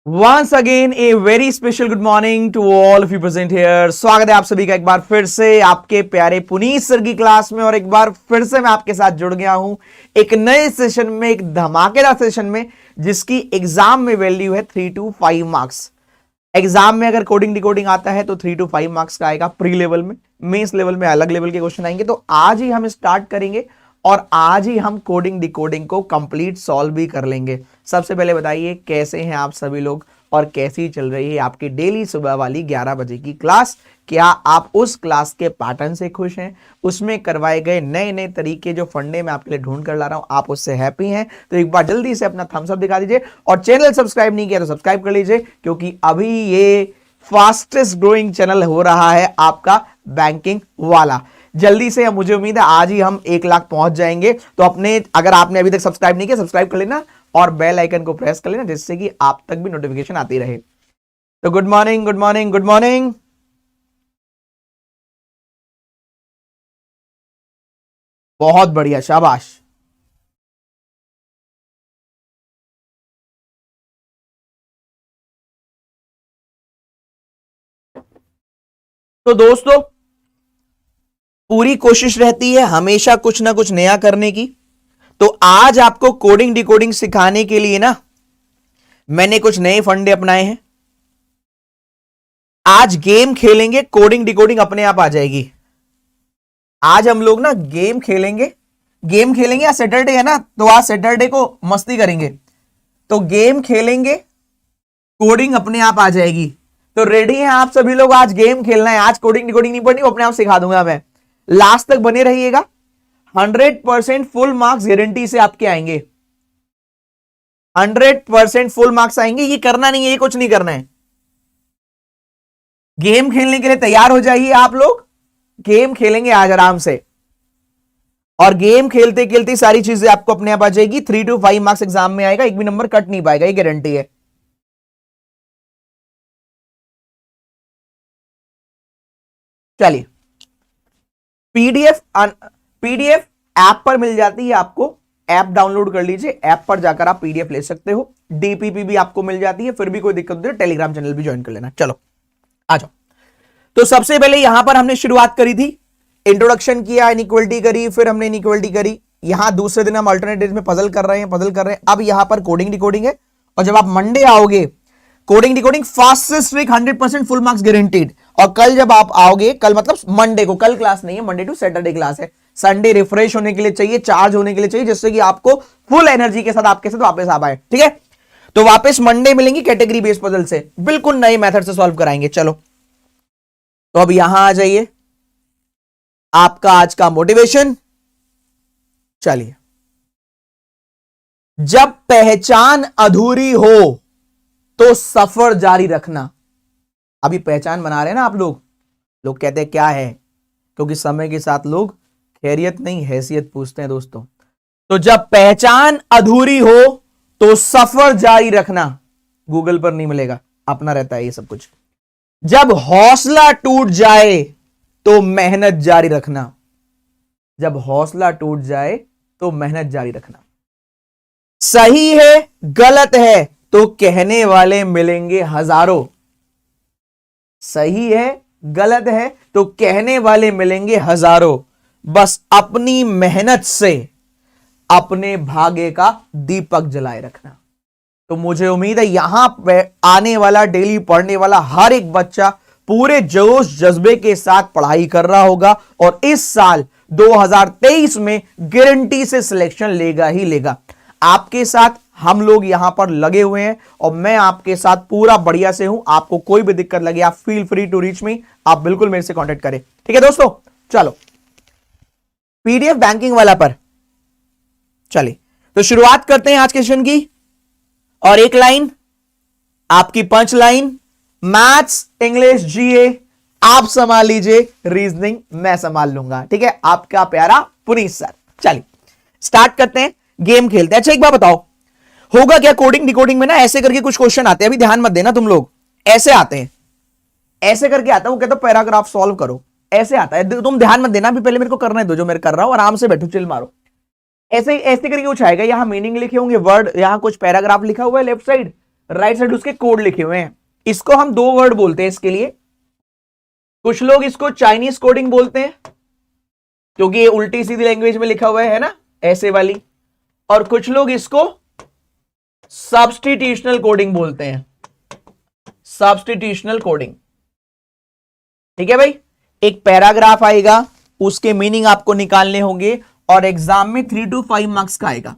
Once again a very special good morning to all of you present here. स्वागत है आप सभी का एक बार फिर से आपके प्यारे पुनीत सर की क्लास में। और एक बार फिर से मैं आपके साथ जुड़ गया हूं एक नए सेशन में, एक धमाकेदार सेशन में, जिसकी एग्जाम में वैल्यू है 3 to 5 मार्क्स। एग्जाम में अगर कोडिंग डिकोडिंग आता है तो 3 to 5 मार्क्स का आएगा। प्री लेवल में, मेंस लेवल में अलग लेवल के क्वेश्चन आएंगे। तो आज ही हम स्टार्ट करेंगे और आज ही हम कोडिंग डिकोडिंग को कंप्लीट सॉल्व भी कर लेंगे। सबसे पहले बताइए कैसे हैं आप सभी लोग और कैसी चल रही है आपकी डेली सुबह वाली 11 बजे की क्लास। क्या आप उस क्लास के पैटर्न से खुश हैं? उसमें करवाए गए नए नए तरीके जो फंडे में आपके लिए ढूंढ कर ला रहा हूं, आप उससे हैप्पी हैं? तो एक बार जल्दी से अपना थम्स अप दिखा दीजिए और चैनल सब्सक्राइब नहीं किया तो सब्सक्राइब कर लीजिए, क्योंकि अभी ये फास्टेस्ट ग्रोइंग चैनल हो रहा है आपका बैंकिंग वाला। जल्दी से, मुझे उम्मीद है आज ही हम 1 लाख पहुंच जाएंगे। तो अपने, अगर आपने अभी तक सब्सक्राइब नहीं किया, सब्सक्राइब कर लेना और बेल आइकन को प्रेस कर लेना, जिससे कि आप तक भी नोटिफिकेशन आती रहे। तो good morning, good morning, good morning. बहुत बढ़िया, शाबाश। तो दोस्तों, पूरी कोशिश रहती है हमेशा कुछ ना कुछ नया करने की। तो आज आपको कोडिंग डिकोडिंग सिखाने के लिए ना मैंने कुछ नए फंडे अपनाए हैं। आज गेम खेलेंगे, कोडिंग डिकोडिंग अपने आप आ जाएगी। आज हम लोग ना गेम खेलेंगे। आज सैटरडे है ना, तो आज सैटरडे को मस्ती करेंगे। तो गेम खेलेंगे, कोडिंग अपने आप आ जाएगी। तो रेडी हैं आप सभी लोग? आज गेम खेलना है, आज कोडिंग डिकोडिंग नहीं पढ़नी, अपने आप सिखा दूंगा मैं। लास्ट तक बने रहिएगा। 100% फुल मार्क्स गारंटी से आपके आएंगे। 100% फुल मार्क्स आएंगे। ये करना नहीं है, ये कुछ नहीं करना है। गेम खेलने के लिए तैयार हो जाइए आप लोग। गेम खेलेंगे आज आराम से, और गेम खेलते खेलते सारी चीजें आपको अपने आप आ जाएगी। 3 to 5 मार्क्स एग्जाम में आएगा, एक भी नंबर कट नहीं पाएगा, ये गारंटी है। चलिए, पीडीएफ ऐप पर मिल जाती है आपको। ऐप डाउनलोड कर लीजिए, ऐप पर जाकर आप पीडीएफ ले सकते हो। डीपीपी भी आपको मिल जाती है। फिर भी कोई दिक्कत नहीं, टेलीग्राम चैनल भी ज्वाइन कर लेना। चलो आ जाओ। तो सबसे पहले यहां पर हमने शुरुआत करी थी, इंट्रोडक्शन किया, इनइक्वालिटी करी, फिर हमने इनइक्वालिटी करी। यहां दूसरे दिन हम अल्टरनेटिव में पजल कर रहे हैं। अब यहां पर कोडिंग डिकोडिंग है। और जब आप मंडे आओगे, coding decoding fastest week 100% full marks guaranteed. और कल जब आप आओगे, कल मतलब मंडे को, कल क्लास नहीं है, मंडे टू सैटरडे क्लास है। संडे रिफ्रेश होने के लिए चाहिए, चार्ज होने के लिए चाहिए, जिससे कि आपको फुल एनर्जी के साथ आपके साथ वापस आ पाए। ठीक है, तो वापस मंडे मिलेंगी कैटेगरी बेस्ड पजल से, बिल्कुल नए मेथड से सॉल्व कराएंगे। चलो, तो अब यहां आ जाइए, आपका आज का मोटिवेशन। चलिए, जब पहचान अधूरी हो तो सफर जारी रखना। अभी पहचान बना रहे हैं ना आप लोग। लोग कहते हैं क्या है, क्योंकि समय के साथ लोग खैरियत नहीं हैसियत पूछते हैं दोस्तों। तो जब पहचान अधूरी हो तो सफर जारी रखना। गूगल पर नहीं मिलेगा, अपना रहता है ये सब कुछ। जब हौसला टूट जाए तो मेहनत जारी रखना। जब हौसला टूट जाए तो मेहनत जारी रखना। सही है गलत है तो कहने वाले मिलेंगे हजारों। सही है गलत है तो कहने वाले मिलेंगे हजारों। बस अपनी मेहनत से अपने भाग्य का दीपक जलाए रखना। तो मुझे उम्मीद है यहां पे आने वाला, डेली पढ़ने वाला हर एक बच्चा पूरे जोश जज्बे के साथ पढ़ाई कर रहा होगा और इस साल 2023 में गारंटी से सिलेक्शन लेगा ही लेगा। आपके साथ हम लोग यहां पर लगे हुए हैं और मैं आपके साथ पूरा बढ़िया से हूं। आपको कोई भी दिक्कत लगे, आप feel free to reach me, आप बिल्कुल मेरे से कांटेक्ट करें। ठीक है दोस्तों, चलो पीडीएफ बैंकिंग वाला पर चलिए, तो शुरुआत करते हैं आज के सेशन की। और एक लाइन आपकी पंच लाइन, मैथ्स, इंग्लिश, जीए आप संभाल लीजिए, रीजनिंग मैं संभाल लूंगा। ठीक है, आपका प्यारा पुनीत सर। चलिए स्टार्ट करते हैं, गेम खेलते हैं। अच्छा एक बात बताओ, होगा क्या कोडिंग डिकोडिंग में ना ऐसे करके कुछ क्वेश्चन आते हैं। अभी ध्यान मत देना तुम लोग, ऐसे आते हैं, ऐसे करके आता है। वो कहता है पैराग्राफ सॉल्व करो, ऐसे आता है। तुम ध्यान मत देना, अभी पहले मेरे को करने दो जो मैं कर रहा हूं। आराम से बैठो, चिल मारो। ऐसे ऐसे करके कुछ आएगा, यहां मीनिंग लिखे होंगे, वर्ड, यहां कुछ पैराग्राफ लिखा हुआ है लेफ्ट साइड, राइट साइड उसके कोड लिखे हुए हैं। इसको हम दो वर्ड बोलते हैं इसके लिए। कुछ लोग इसको चाइनीज कोडिंग बोलते हैं क्योंकि ये उल्टी सीधी लैंग्वेज में लिखा हुआ है ना, ऐसे वाली। और कुछ लोग इसको सब्स्टिट्यूशनल कोडिंग बोलते हैं, सब्स्टिट्यूशनल कोडिंग। ठीक है भाई, एक पैराग्राफ आएगा, उसके मीनिंग आपको निकालने होंगे और एग्जाम में 3 to 5 मार्क्स का आएगा।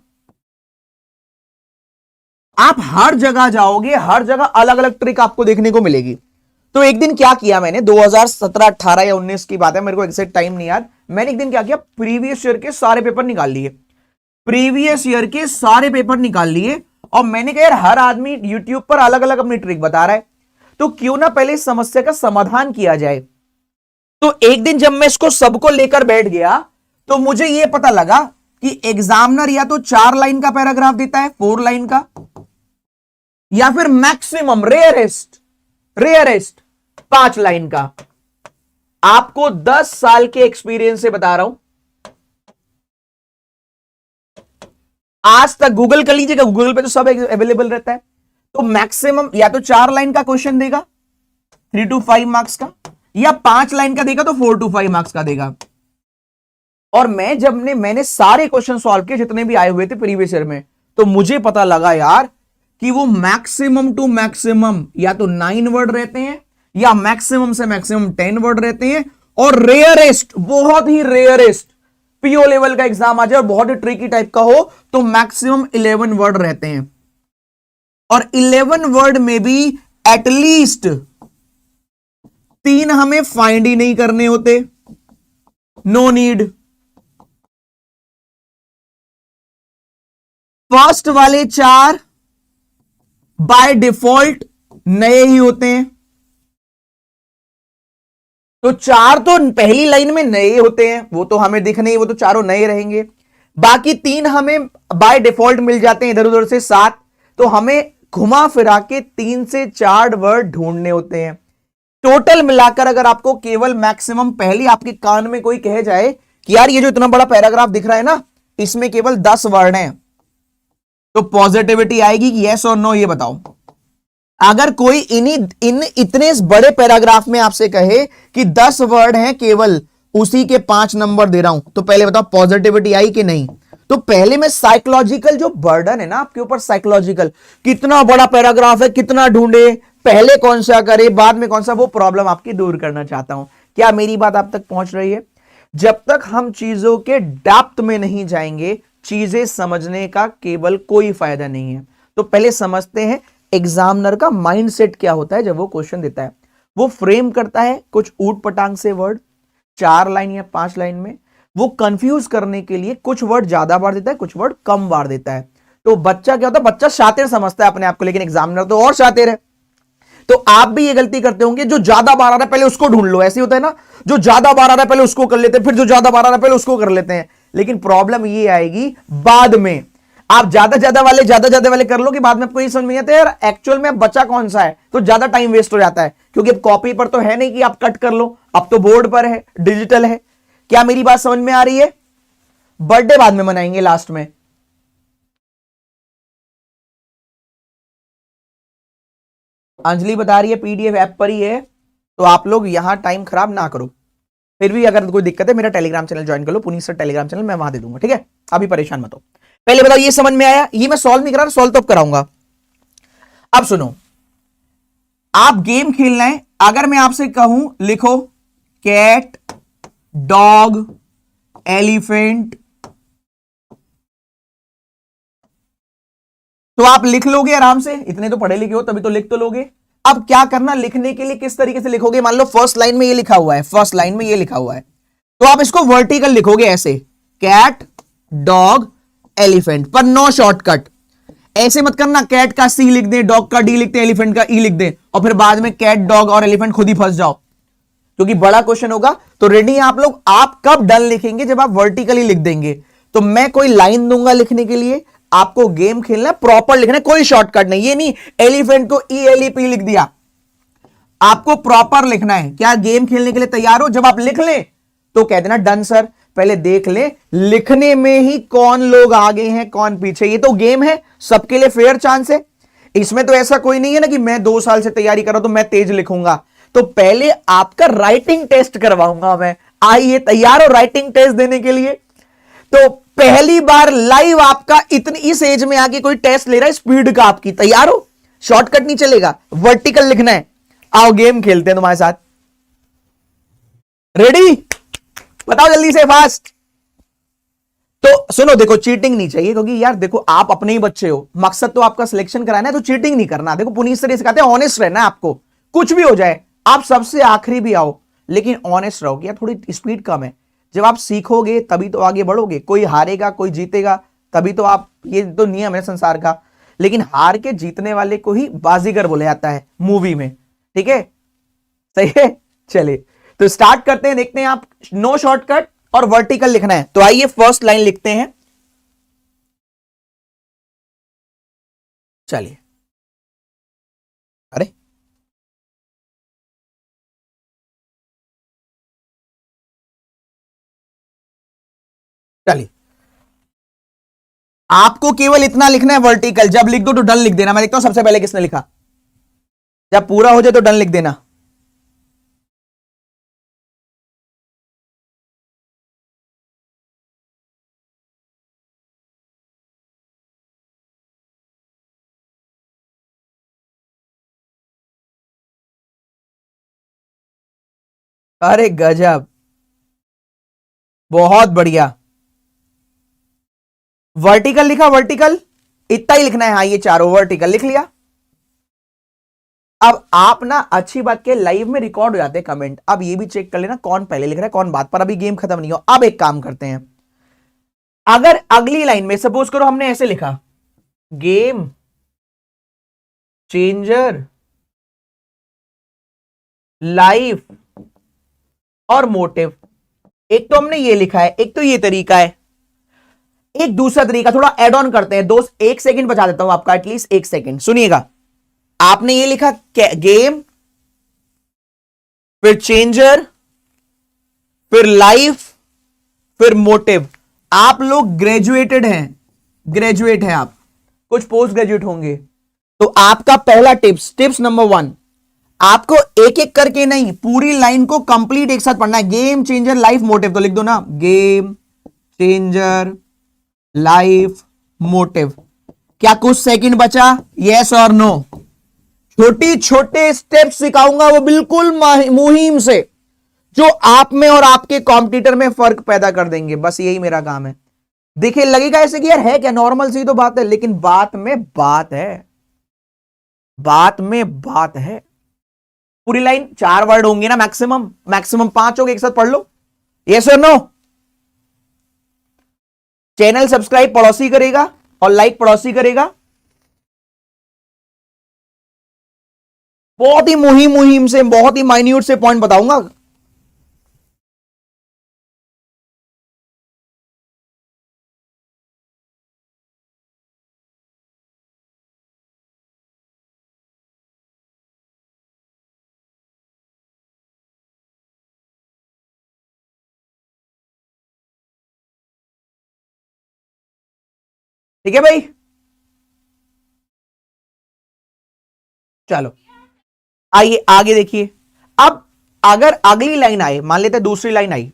आप हर जगह जाओगे, हर जगह अलग अलग ट्रिक आपको देखने को मिलेगी। तो एक दिन क्या किया मैंने, 2017, 18 या 19 की बात है, मेरे को एग्जैक्ट टाइम नहीं याद। मैंने एक दिन क्या किया, प्रीवियस ईयर के सारे पेपर निकाल लिए, प्रीवियस ईयर के सारे पेपर निकाल लिए। और मैंने कहा यार हर आदमी यूट्यूब पर अलग अलग अपनी ट्रिक बता रहा है, तो क्यों ना पहले इस समस्या का समाधान किया जाए। तो एक दिन जब मैं इसको सबको लेकर बैठ गया तो मुझे यह पता लगा कि एग्जामिनर या तो 4 लाइन का पैराग्राफ देता है, 4 लाइन का, या फिर मैक्सिमम रेयरेस्ट 5 लाइन का। आपको 10 साल के एक्सपीरियंस से बता रहा हूं, आज तक गूगल कर लीजिएगा, गूगल पे तो सब अवेलेबल रहता है। तो मैक्सिमम या तो 4 लाइन का क्वेश्चन देगा 3 to 5 मार्क्स का, या 5 लाइन का देगा तो 4 to 5 मार्क्स का देगा। और मैंने सारे क्वेश्चन सॉल्व किए जितने भी आए हुए थे प्रीवियस ईयर में, तो मुझे पता लगा यार कि वो मैक्सिमम टू मैक्सिमम या तो 9 वर्ड रहते हैं, या मैक्सिमम से मैक्सिमम 10 वर्ड रहते हैं, और रेयरेस्ट, बहुत ही रेयरेस्ट पीओ लेवल का एग्जाम आ जाए और बहुत ही ट्रिकी टाइप का हो तो मैक्सिमम 11 वर्ड रहते हैं। और 11 वर्ड में भी एटलीस्ट 3 हमें फाइंड ही नहीं करने होते, नो नीड। फर्स्ट वाले 4 बाय डिफॉल्ट नए ही होते हैं, तो 4 तो पहली लाइन में नए होते हैं, वो तो हमें दिख नहीं, वो तो चारों नए रहेंगे। बाकी 3 हमें बाय डिफॉल्ट मिल जाते हैं इधर उधर से 7, तो हमें घुमा फिरा के 3 से 4 वर्ड ढूंढने होते हैं। टोटल मिलाकर अगर आपको केवल मैक्सिमम पहले आपके कान में कोई कह जाए कि यार ये जो इतना बड़ा पैराग्राफ दिख रहा है ना, इसमें केवल 10 वर्ड हैं, तो पॉजिटिविटी आएगी कि यस और नो, ये बताओ। अगर कोई इतने बड़े पैराग्राफ में आपसे कहे कि 10 वर्ड हैं केवल, उसी के 5 नंबर दे रहा हूं, तो पहले बताओ पॉजिटिविटी आई कि नहीं। तो पहले में साइकोलॉजिकल जो बर्डन है ना आपके ऊपर, साइकोलॉजिकल, कितना बड़ा पैराग्राफ है, कितना ढूंढे, पहले कौन सा करे बाद में कौन सा, वो प्रॉब्लम आपकी दूर करना चाहता हूं। क्या मेरी बात आप तक पहुंच रही है? जब तक हम चीजों के डेप्थ में नहीं जाएंगे, चीजें समझने का केवल कोई फायदा नहीं है। तो पहले समझते हैं एग्जामिनर का माइंडसेट क्या होता है। जब वो क्वेश्चन देता है, वो फ्रेम करता है कुछ ऊट पटांग से वर्ड 4 लाइन या 5 लाइन में, वो कंफ्यूज करने के लिए कुछ वर्ड ज्यादा बार देता है, कुछ वर्ड कम बार देता है। तो बच्चा क्या होता है, बच्चा शातिर समझता है अपने आप को, लेकिन एग्जामिनर तो और शातिर है। तो आप भी ये गलती करते होंगे, जो ज्यादा बार आ रहा है पहले उसको ढूंढ लो, ऐसे होता है ना, जो ज्यादा बार आ रहा है पहले उसको कर लेते हैं, फिर जो ज्यादा बार आ रहा है पहले उसको कर लेते हैं। लेकिन प्रॉब्लम ये आएगी बाद में, आप ज्यादा वाले कर लो कि बाद में आपको ये समझ में आता है यार एक्चुअल में बचा कौन सा है, तो ज्यादा टाइम वेस्ट हो जाता है। क्योंकि अब कॉपी पर तो है नहीं कि आप कट कर लो, अब तो बोर्ड पर है, डिजिटल है। क्या मेरी बात समझ में आ रही है? बर्थडे बाद में मनाएंगे लास्ट में। अंजलि बता रही है पीडीएफ ऐप पर ही है, तो आप लोग यहां टाइम खराब ना करो। फिर भी अगर कोई दिक्कत है मेरा टेलीग्राम चैनल ज्वाइन कर लो, पुनीत सर टेलीग्राम चैनल, मैं वहां दे दूंगा, ठीक है? अभी परेशान मत हो। पहले बताओ ये समझ में आया? ये मैं सॉल्व नहीं करा, सॉल्व तो कराऊंगा। अब सुनो, आप गेम खेलना है। अगर मैं आपसे कहूं लिखो कैट, डॉग, एलिफेंट, तो आप लिख लोगे आराम से, इतने तो पढ़े लिखे हो तभी तो लिख तो लोगे। अब क्या करना, लिखने के लिए किस तरीके से लिखोगे? मान लो फर्स्ट लाइन में ये लिखा हुआ है, फर्स्ट लाइन में ये लिखा हुआ है, तो आप इसको वर्टिकल लिखोगे ऐसे, कैट, डॉग, एलिफेंट, पर नो शॉर्टकट। ऐसे मत करना कैट का सी लिख दे, डॉग का डी लिख दे, एलिफेंट का ई लिख दे, और फिर बाद में कैट, डॉग और एलिफेंट खुद ही फंस जाओ, क्योंकि बड़ा क्वेश्चन होगा। तो रेडी आप लोग? आप कब डन लिखेंगे? जब आप वर्टिकली लिख देंगे। तो मैं कोई लाइन दूंगा लिखने के लिए, आपको गेम खेलना है, प्रॉपर लिखना है, कोई शॉर्टकट नहीं। ये नहीं एलिफेंट को ELEP लिख दिया, आपको प्रॉपर लिखना है। क्या गेम खेलने के लिए तैयार हो? जब आप लिख लें तो कह देना डन सर। पहले देख ले लिखने में ही कौन लोग आगे हैं कौन पीछे, ये तो गेम है, सबके लिए फेयर चांस है। इसमें तो ऐसा कोई नहीं है ना कि मैं 2 साल से तैयारी कर रहा हूं तो मैं तेज लिखूंगा। तो पहले आपका राइटिंग टेस्ट करवाऊंगा मैं। आइए, तैयार हो राइटिंग टेस्ट देने के लिए? तो पहली बार लाइव आपका इतनी इस एज में आके कोई टेस्ट ले रहा है स्पीड का, आपकी तैयार हो? शॉर्टकट नहीं चलेगा, वर्टिकल लिखना है। आओ गेम खेलते हैं तुम्हारे साथ। रेडी? बताओ जल्दी से, फास्ट। तो सुनो, देखो चीटिंग नहीं चाहिए, क्योंकि यार देखो आप अपने ही बच्चे हो, मकसद तो आपका सिलेक्शन कराना है, तो चीटिंग नहीं करना। देखो पुनीत सर सिखाते हैं ऑनेस्ट रहना है आपको, कुछ भी हो जाए आप सबसे आखिरी भी आओ, लेकिन ऑनेस्ट रहो कि यार थोड़ी स्पीड कम है। जब आप सीखोगे तभी तो आगे बढ़ोगे। कोई हारेगा कोई जीतेगा, तभी तो आप, ये तो नियम है संसार का। लेकिन हार के जीतने वाले को ही बाजीगर बोला जाता है मूवी में, ठीक है? सही है, चलिए तो स्टार्ट करते हैं। देखते हैं आप, नो शॉर्टकट और वर्टिकल लिखना है। तो आइए फर्स्ट लाइन लिखते हैं। चलिए, अरे चलिए, आपको केवल इतना लिखना है वर्टिकल। जब लिख दो तो डन लिख देना। मैं देखता हूं सबसे पहले किसने लिखा। जब पूरा हो जाए तो डन लिख देना। अरे गजब, बहुत बढ़िया। वर्टिकल लिखा, वर्टिकल इतना ही लिखना है। हाँ, ये चारों वर्टिकल लिख लिया। अब आप ना, अच्छी बात के लाइव में रिकॉर्ड हो जाते हैं कमेंट। अब ये भी चेक कर लेना कौन पहले लिख रहा है कौन बात पर। अभी गेम खत्म नहीं हो। अब एक काम करते हैं, अगर अगली लाइन में सपोज करो हमने ऐसे लिखा, गेम चेंजर लाइफ और मोटिव। एक तो हमने ये लिखा है, एक तो ये तरीका है, एक दूसरा तरीका थोड़ा ऐड ऑन करते हैं दोस्त। 1 सेकंड बचा देता हूं आपका, एटलीस्ट 1 सेकंड सुनिएगा। आपने ये लिखा गेम, फिर चेंजर, फिर लाइफ, फिर मोटिव। आप लोग ग्रेजुएटेड हैं, ग्रेजुएट हैं आप, कुछ पोस्ट ग्रेजुएट होंगे। तो आपका पहला टिप्स नंबर 1, आपको एक एक करके नहीं, पूरी लाइन को कंप्लीट एक साथ पढ़ना है। गेम चेंजर लाइफ मोटिव, तो लिख दो ना, गेम चेंजर लाइफ मोटिव। क्या कुछ सेकंड बचा? यस और नो? छोटी छोटे स्टेप सिखाऊंगा, वो बिल्कुल मुहिम से, जो आप में और आपके कॉम्पिटिटर में फर्क पैदा कर देंगे। बस यही मेरा काम है। देखिए लगेगा ऐसे कि यार है क्या, नॉर्मल सी तो बात है, लेकिन बात में बात है, बात में बात है। पूरी लाइन 4 वर्ड होंगे ना, मैक्सिमम 5 होंगे, एक साथ पढ़ लो। यस और नो? चैनल सब्सक्राइब पड़ोसी करेगा और लाइक पड़ोसी करेगा। बहुत ही मुहिम से, बहुत ही माइन्यूट से पॉइंट बताऊंगा। ठीक है भाई, चलो आइए आगे देखिए। अब अगर अगली लाइन आए, मान लेते हैं दूसरी लाइन आई,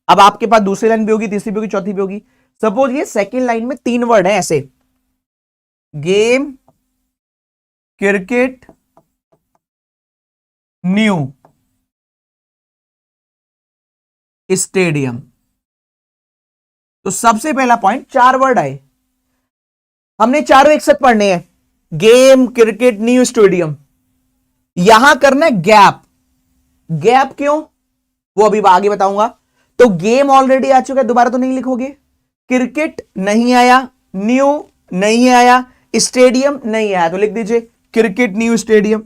अब आपके पास दूसरी लाइन भी होगी, तीसरी भी होगी, चौथी भी होगी। सपोज ये सेकंड लाइन में 3 वर्ड है ऐसे, गेम, क्रिकेट, न्यू स्टेडियम। तो सबसे पहला पॉइंट, 4 वर्ड आए, हमने चारों एक साथ पढ़ने हैं, गेम क्रिकेट न्यू स्टेडियम। यहां करना है गैप। गैप क्यों, वो अभी आगे बताऊंगा। तो गेम ऑलरेडी आ चुका है, दोबारा तो नहीं लिखोगे। क्रिकेट नहीं आया, न्यू नहीं आया, स्टेडियम नहीं आया, तो लिख दीजिए क्रिकेट न्यू स्टेडियम।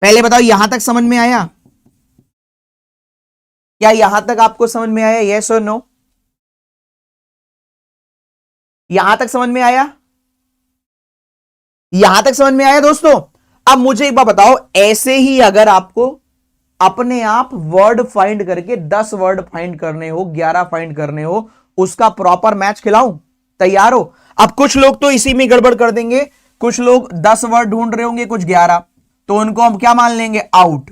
पहले बताओ यहां तक समझ में आया? क्या यहां तक आपको समझ में आया? यस और नो? यहां तक समझ में आया? यहां तक समझ में आया दोस्तों? अब मुझे एक बात बताओ, ऐसे ही अगर आपको अपने आप वर्ड फाइंड करके 10 वर्ड फाइंड करने हो, 11 फाइंड करने हो, उसका प्रॉपर मैच खिलाऊं? तैयार हो? अब कुछ लोग तो इसी में गड़बड़ कर देंगे, कुछ लोग 10 वर्ड ढूंढ रहे होंगे, कुछ 11, तो उनको हम क्या मान लेंगे? आउट।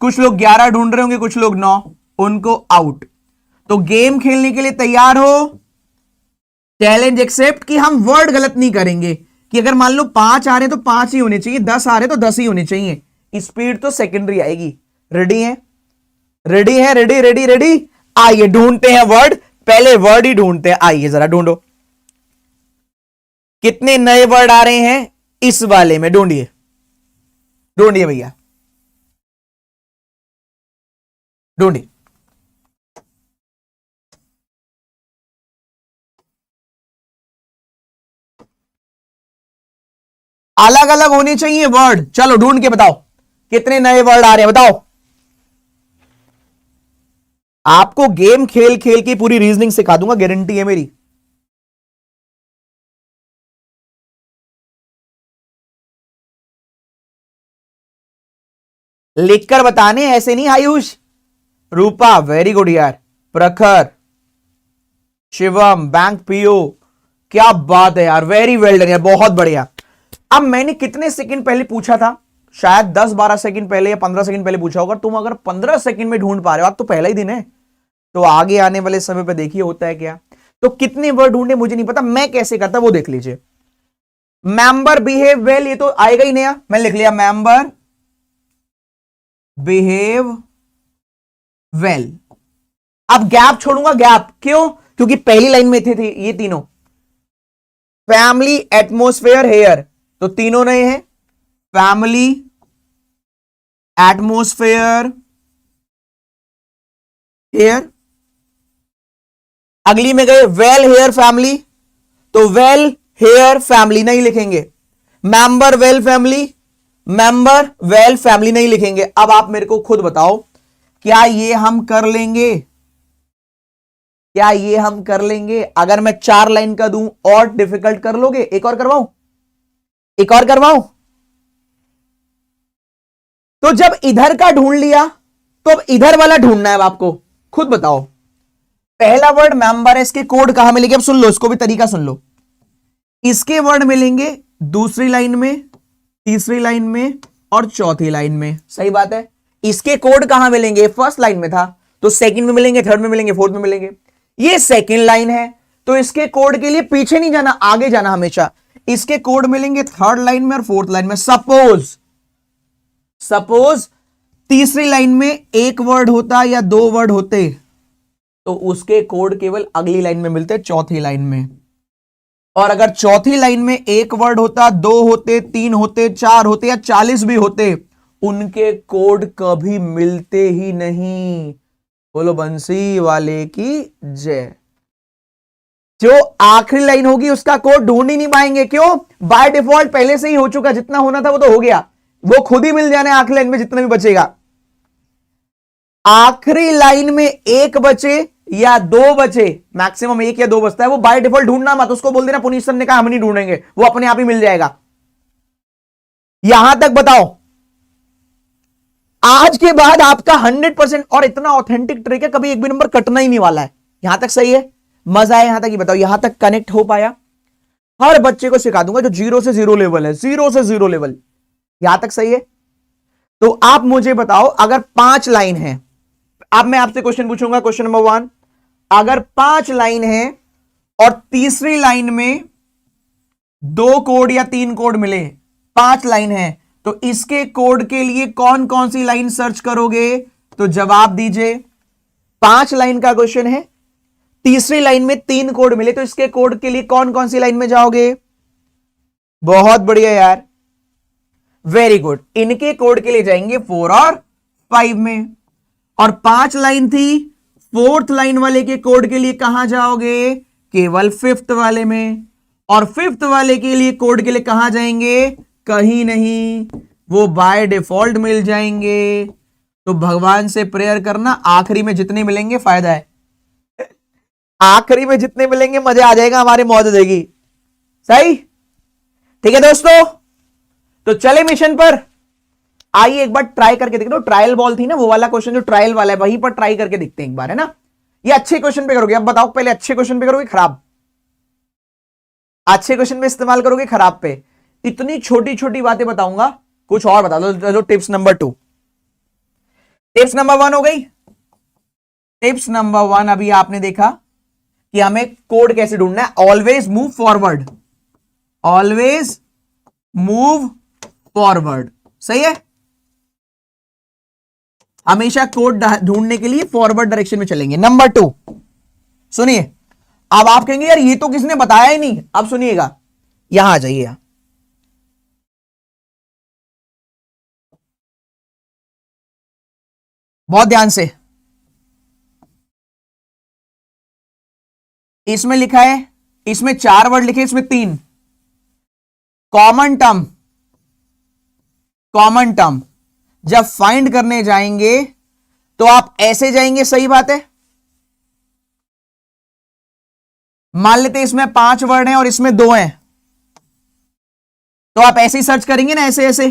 कुछ लोग 11 ढूंढ रहे होंगे, कुछ लोग 9, उनको आउट। तो गेम खेलने के लिए तैयार हो? चैलेंज एक्सेप्ट कि हम वर्ड गलत नहीं करेंगे, कि अगर मान लो 5 आ रहे तो 5 ही होने चाहिए, 10 आ रहे तो 10 ही होने चाहिए, स्पीड तो सेकेंडरी आएगी। रेडी है? रेडी है? Ready ready ready. आइए ढूंढते हैं वर्ड, पहले वर्ड ही ढूंढते हैं। आइए जरा ढूंढो, कितने नए वर्ड आ रहे हैं इस वाले में? ढूंढिए ढूंढिए भैया, ढूंढिए। अलग अलग होने चाहिए वर्ड। चलो ढूंढ के बताओ कितने नए वर्ड आ रहे हैं, बताओ। आपको गेम खेल खेल की पूरी रीजनिंग सिखा दूंगा, गारंटी है मेरी। लिखकर बताने, ऐसे नहीं। आयुष, रूपा वेरी गुड यार, प्रखर, शिवम, बैंक पीओ, क्या बात है यार, वेरी वेल डन यार, बहुत बढ़िया। अब मैंने कितने सेकंड पहले पूछा था? शायद 10-12 सेकंड पहले या 15 सेकंड पहले पूछा होगा। तुम अगर 15 सेकंड में ढूंढ पा रहे हो, आज तो पहला ही दिन है, तो आगे आने वाले समय पे देखिए होता है क्या। तो कितने वर्ड ढूंढे मुझे नहीं पता, मैं कैसे करता वो देख लीजिए। मेंबर बिहेव वेल, ये तो आएगा ही नया, मैं लिख लिया मेंबर बिहेव वेल। अब गैप छोड़ूंगा, गैप क्यों? क्योंकि पहली लाइन में थे ये तीनों। फैमिली, एटमोस्फेयर, हेयर, तो तीनों नए हैं। Family, atmosphere, hair. अगली में गए वेल, हेयर, फैमिली, तो वेल, हेयर, फैमिली नहीं लिखेंगे। Member, well, family, member, well, family नहीं लिखेंगे। अब आप मेरे को खुद बताओ, क्या ये हम कर लेंगे? क्या ये हम कर लेंगे? अगर मैं 4 लाइन का दूं और डिफिकल्ट कर लोगे? एक और करवाऊं? एक और करवाऊं? तो जब इधर का ढूंढ लिया तो अब इधर वाला ढूंढना है। अब आपको खुद बताओ। पहला वर्ड मेंबर है, इसके कोड कहां मिलेंगे? अब सुन लो, इसको भी तरीका सुन लो। इसके वर्ड मिलेंगे दूसरी लाइन में, तीसरी लाइन में और चौथी लाइन में। सही बात है। इसके कोड कहां मिलेंगे? फर्स्ट लाइन में था, तो सेकंड में मिलेंगे, थर्ड में मिलेंगे, फोर्थ में मिलेंगे। ये सेकंड लाइन है, तो इसके कोड के लिए पीछे नहीं जाना, आगे जाना हमेशा। इसके कोड मिलेंगे थर्ड लाइन में और फोर्थ लाइन में। सपोज तीसरी लाइन में एक वर्ड होता या 2 वर्ड होते, तो उसके कोड केवल अगली लाइन में मिलते, चौथी लाइन में। और अगर चौथी लाइन में एक वर्ड होता, 2 होते, 3 होते, 4 होते या 40 भी होते, उनके कोड कभी मिलते ही नहीं। बोलो बंसी वाले की जय। जो आखिरी लाइन होगी उसका कोड ढूंढ ही नहीं पाएंगे। क्यों? बाय डिफॉल्ट पहले से ही हो चुका, जितना होना था वो तो हो गया, वो खुद ही मिल जाना है आखिरी लाइन में जितना भी बचेगा। आखिरी लाइन में एक बचे या 2 बचे, मैक्सिमम 1 या 2 बचता है, वो बाय डिफॉल्ट ढूंढना मत, उसको बोल देना पुनीत सर ने कहा हम नहीं ढूंढेंगे, वो अपने आप ही मिल जाएगा। यहां तक बताओ, आज के बाद आपका 100% और इतना ऑथेंटिक ट्रिक है, कभी एक भी नंबर कटना ही नहीं वाला है। यहां तक सही है? मजा आया यहां तक? ही बताओ, यहां तक कनेक्ट हो पाया? हर बच्चे को सिखा दूंगा जो 0 से 0 लेवल है, 0 से 0 लेवल। यहां तक सही है? तो आप मुझे बताओ, अगर 5 लाइन है, अब मैं आपसे क्वेश्चन पूछूंगा, क्वेश्चन नंबर 1, अगर 5 लाइन है और तीसरी लाइन में 2 कोड या 3 कोड मिले, 5 लाइन है, तो इसके कोड के लिए कौन कौन सी लाइन सर्च करोगे? तो जवाब दीजिए। 5 लाइन का क्वेश्चन है, तीसरी लाइन में 3 कोड मिले, तो इसके कोड के लिए कौन कौन सी लाइन में जाओगे? बहुत बढ़िया यार, वेरी गुड। इनके कोड के लिए जाएंगे 4 और 5 में। और 5 लाइन थी, 4th लाइन वाले के कोड के लिए कहां जाओगे? केवल 5th वाले में। और 5th वाले के लिए कोड के लिए कहां जाएंगे? कहीं नहीं, वो बाय डिफॉल्ट मिल जाएंगे। तो भगवान से प्रेयर करना, आखिरी में जितने मिलेंगे फायदा है, आखिरी में जितने मिलेंगे मजा आ जाएगा, हमारी मौज हो जाएगी। सही? ठीक है दोस्तों, तो चले मिशन पर। आइए एक बार ट्राई करके देखते हो। ट्रायल बॉल थी ना, वो वाला क्वेश्चन जो ट्रायल वाला है, वहीं पर ट्राई करके देखते हैं एक बार, है ना। ये अच्छे क्वेश्चन पे करोगे? अब बताओ, पहले अच्छे क्वेश्चन पे करोगे खराब? अच्छे क्वेश्चन में इस्तेमाल करोगे, खराब पे। इतनी छोटी छोटी बातें बताऊंगा, कुछ और बता दो। चलो टिप्स नंबर 2। टिप्स नंबर 1 हो गई। टिप्स नंबर 1 अभी आपने देखा कि हमें कोड कैसे ढूंढना है। Always move forward, always move forward, सही है। हमेशा कोड ढूंढने के लिए फॉरवर्ड डायरेक्शन में चलेंगे। नंबर 2 सुनिए। अब आप कहेंगे यार ये तो किसने बताया ही नहीं। अब सुनिएगा, यहां आ जाइए, बहुत ध्यान से। इसमें लिखा है, इसमें 4 वर्ड लिखे, इसमें 3। कॉमन टर्म, कॉमन टर्म जब फाइंड करने जाएंगे तो आप ऐसे जाएंगे, सही बात है। मान लेते इसमें 5 वर्ड हैं और इसमें 2 हैं, तो आप ऐसे ही सर्च करेंगे ना, ऐसे ऐसे।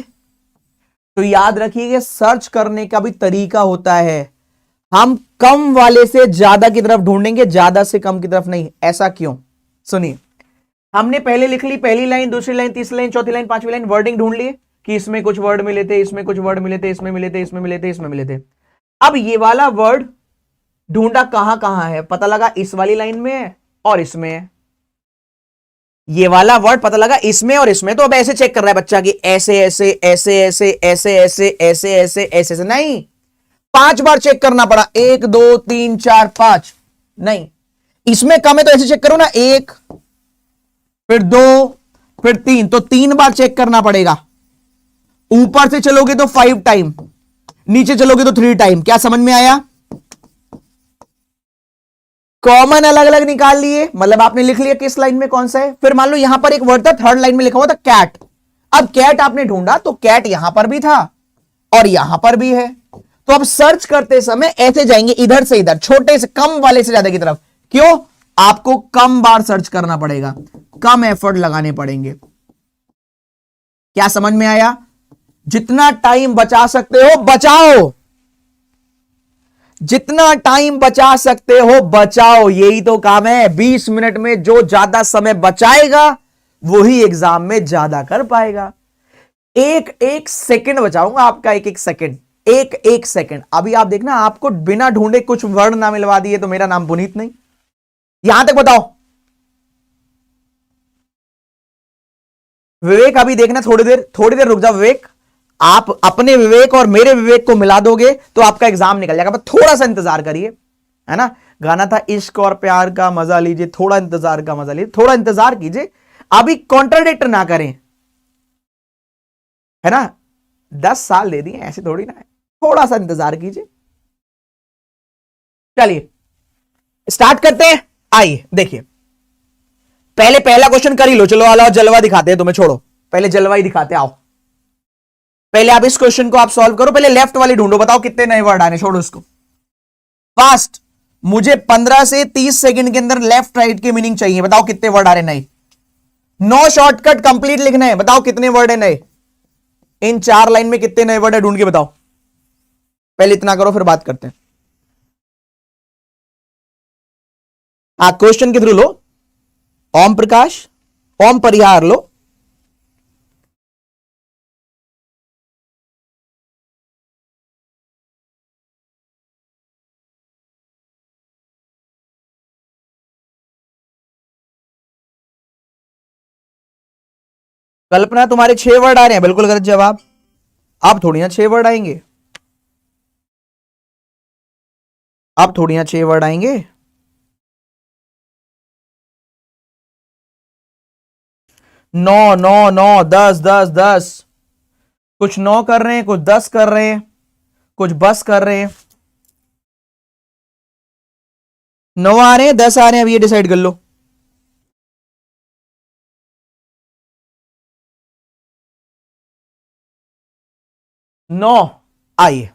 तो याद रखिए सर्च करने का भी तरीका होता है। हम कम वाले से ज्यादा की तरफ ढूंढेंगे, ज्यादा से कम की तरफ नहीं। ऐसा क्यों? सुनिए, हमने पहले लिख ली पहली लाइन, दूसरी लाइन, तीसरी लाइन, चौथी लाइन, पांचवी लाइन, वर्डिंग ढूंढ लिए कि इसमें कुछ वर्ड मिले थे, इसमें कुछ वर्ड मिले थे, इसमें मिले थे, इसमें मिले थे, इसमें मिले थे। अब ये वाला वर्ड ढूंढा कहां कहां है, पता लगा इस वाली लाइन में है और इसमें है। ये वाला वर्ड पता लगा इसमें और इसमें। तो अब ऐसे चेक कर रहा है बच्चा कि ऐसे ऐसे ऐसे ऐसे ऐसे ऐसे ऐसे ऐसे ऐसे ऐसे नहीं, 5 बार चेक करना पड़ा। 1 2 3 4 5 नहीं, इसमें कम है तो ऐसे चेक करो ना, 1 फिर 2 फिर 3, तो 3 बार चेक करना पड़ेगा। ऊपर से चलोगे तो 5 टाइम, नीचे चलोगे तो 3 टाइम। क्या समझ में आया? कॉमन अलग अलग निकाल लिए, मतलब आपने लिख लिया किस लाइन में कौन सा है। फिर मान लो यहां पर एक वर्ड था, 3rd लाइन में लिखा हुआ था कैट। अब कैट आपने ढूंढा तो कैट यहां पर भी था और यहां पर भी है। तो अब सर्च करते समय ऐसे जाएंगे, इधर से इधर, छोटे से कम वाले से ज्यादा की तरफ। क्यों? आपको कम बार सर्च करना पड़ेगा, कम एफर्ट लगाने पड़ेंगे। क्या समझ में आया? जितना टाइम बचा सकते हो बचाओ, जितना टाइम बचा सकते हो बचाओ, यही तो काम है। 20 मिनट में जो ज्यादा समय बचाएगा वही एग्जाम में ज्यादा कर पाएगा। एक एक सेकंड बचाऊंगा आपका, एक एक सेकंड, एक एक सेकंड। अभी आप देखना, आपको बिना ढूंढे कुछ वर्ड ना मिलवा दिए तो मेरा नाम पुनीत नहीं। यहां तक बताओ विवेक, अभी देखना, थोड़ी देर रुक जाओ विवेक। आप अपने विवेक और मेरे विवेक को मिला दोगे तो आपका एग्जाम निकल जाएगा। बस थोड़ा सा इंतजार करिए, है ना। गाना था इश्क और प्यार का मजा लीजिए, थोड़ा इंतजार का मजा लीजिए, थोड़ा इंतजार कीजिए। अभी कॉन्ट्राडिक्ट ना करें, है ना। 10 साल दे दिए, ऐसे थोड़ी ना है। थोड़ा सा इंतजार कीजिए। चलिए स्टार्ट करते हैं। आइए देखिए, पहले पहला क्वेश्चन कर ही लो। चलो आओ जलवा दिखाते हैं तुम्हें, छोड़ो पहले जलवा ही दिखाते, आओ। पहले आप इस क्वेश्चन को आप सॉल्व करो, पहले लेफ्ट वाली ढूंढो, बताओ कितने नए वर्ड आने, छोड़ो इसको फास्ट। मुझे 15 से 30 सेकंड के अंदर लेफ्ट राइट की मीनिंग चाहिए, बताओ कितने वर्ड आ रहे नए। 9 शॉर्टकट कंप्लीट लिखना है, बताओ कितने वर्ड है नए। इन 4 लाइन में कितने नए वर्ड है ढूंढ के बताओ। पहले इतना करो फिर बात करते हैं। क्वेश्चन के थ्रू लो। ओम प्रकाश, ओम परिहार लो। कल्पना, तुम्हारे 6 वर्ड आ रहे हैं, बिल्कुल गलत जवाब। अब थोड़ी ना 6 वर्ड आएंगे, अब थोड़ी ना 6 वर्ड आएंगे। 9 9 9 10 10 10। कुछ 9 कर रहे हैं, कुछ 10 कर रहे हैं, कुछ बस कर रहे हैं। 9 आ रहे हैं, 10 आ रहे हैं, अब ये डिसाइड कर लो। नौ। आइए,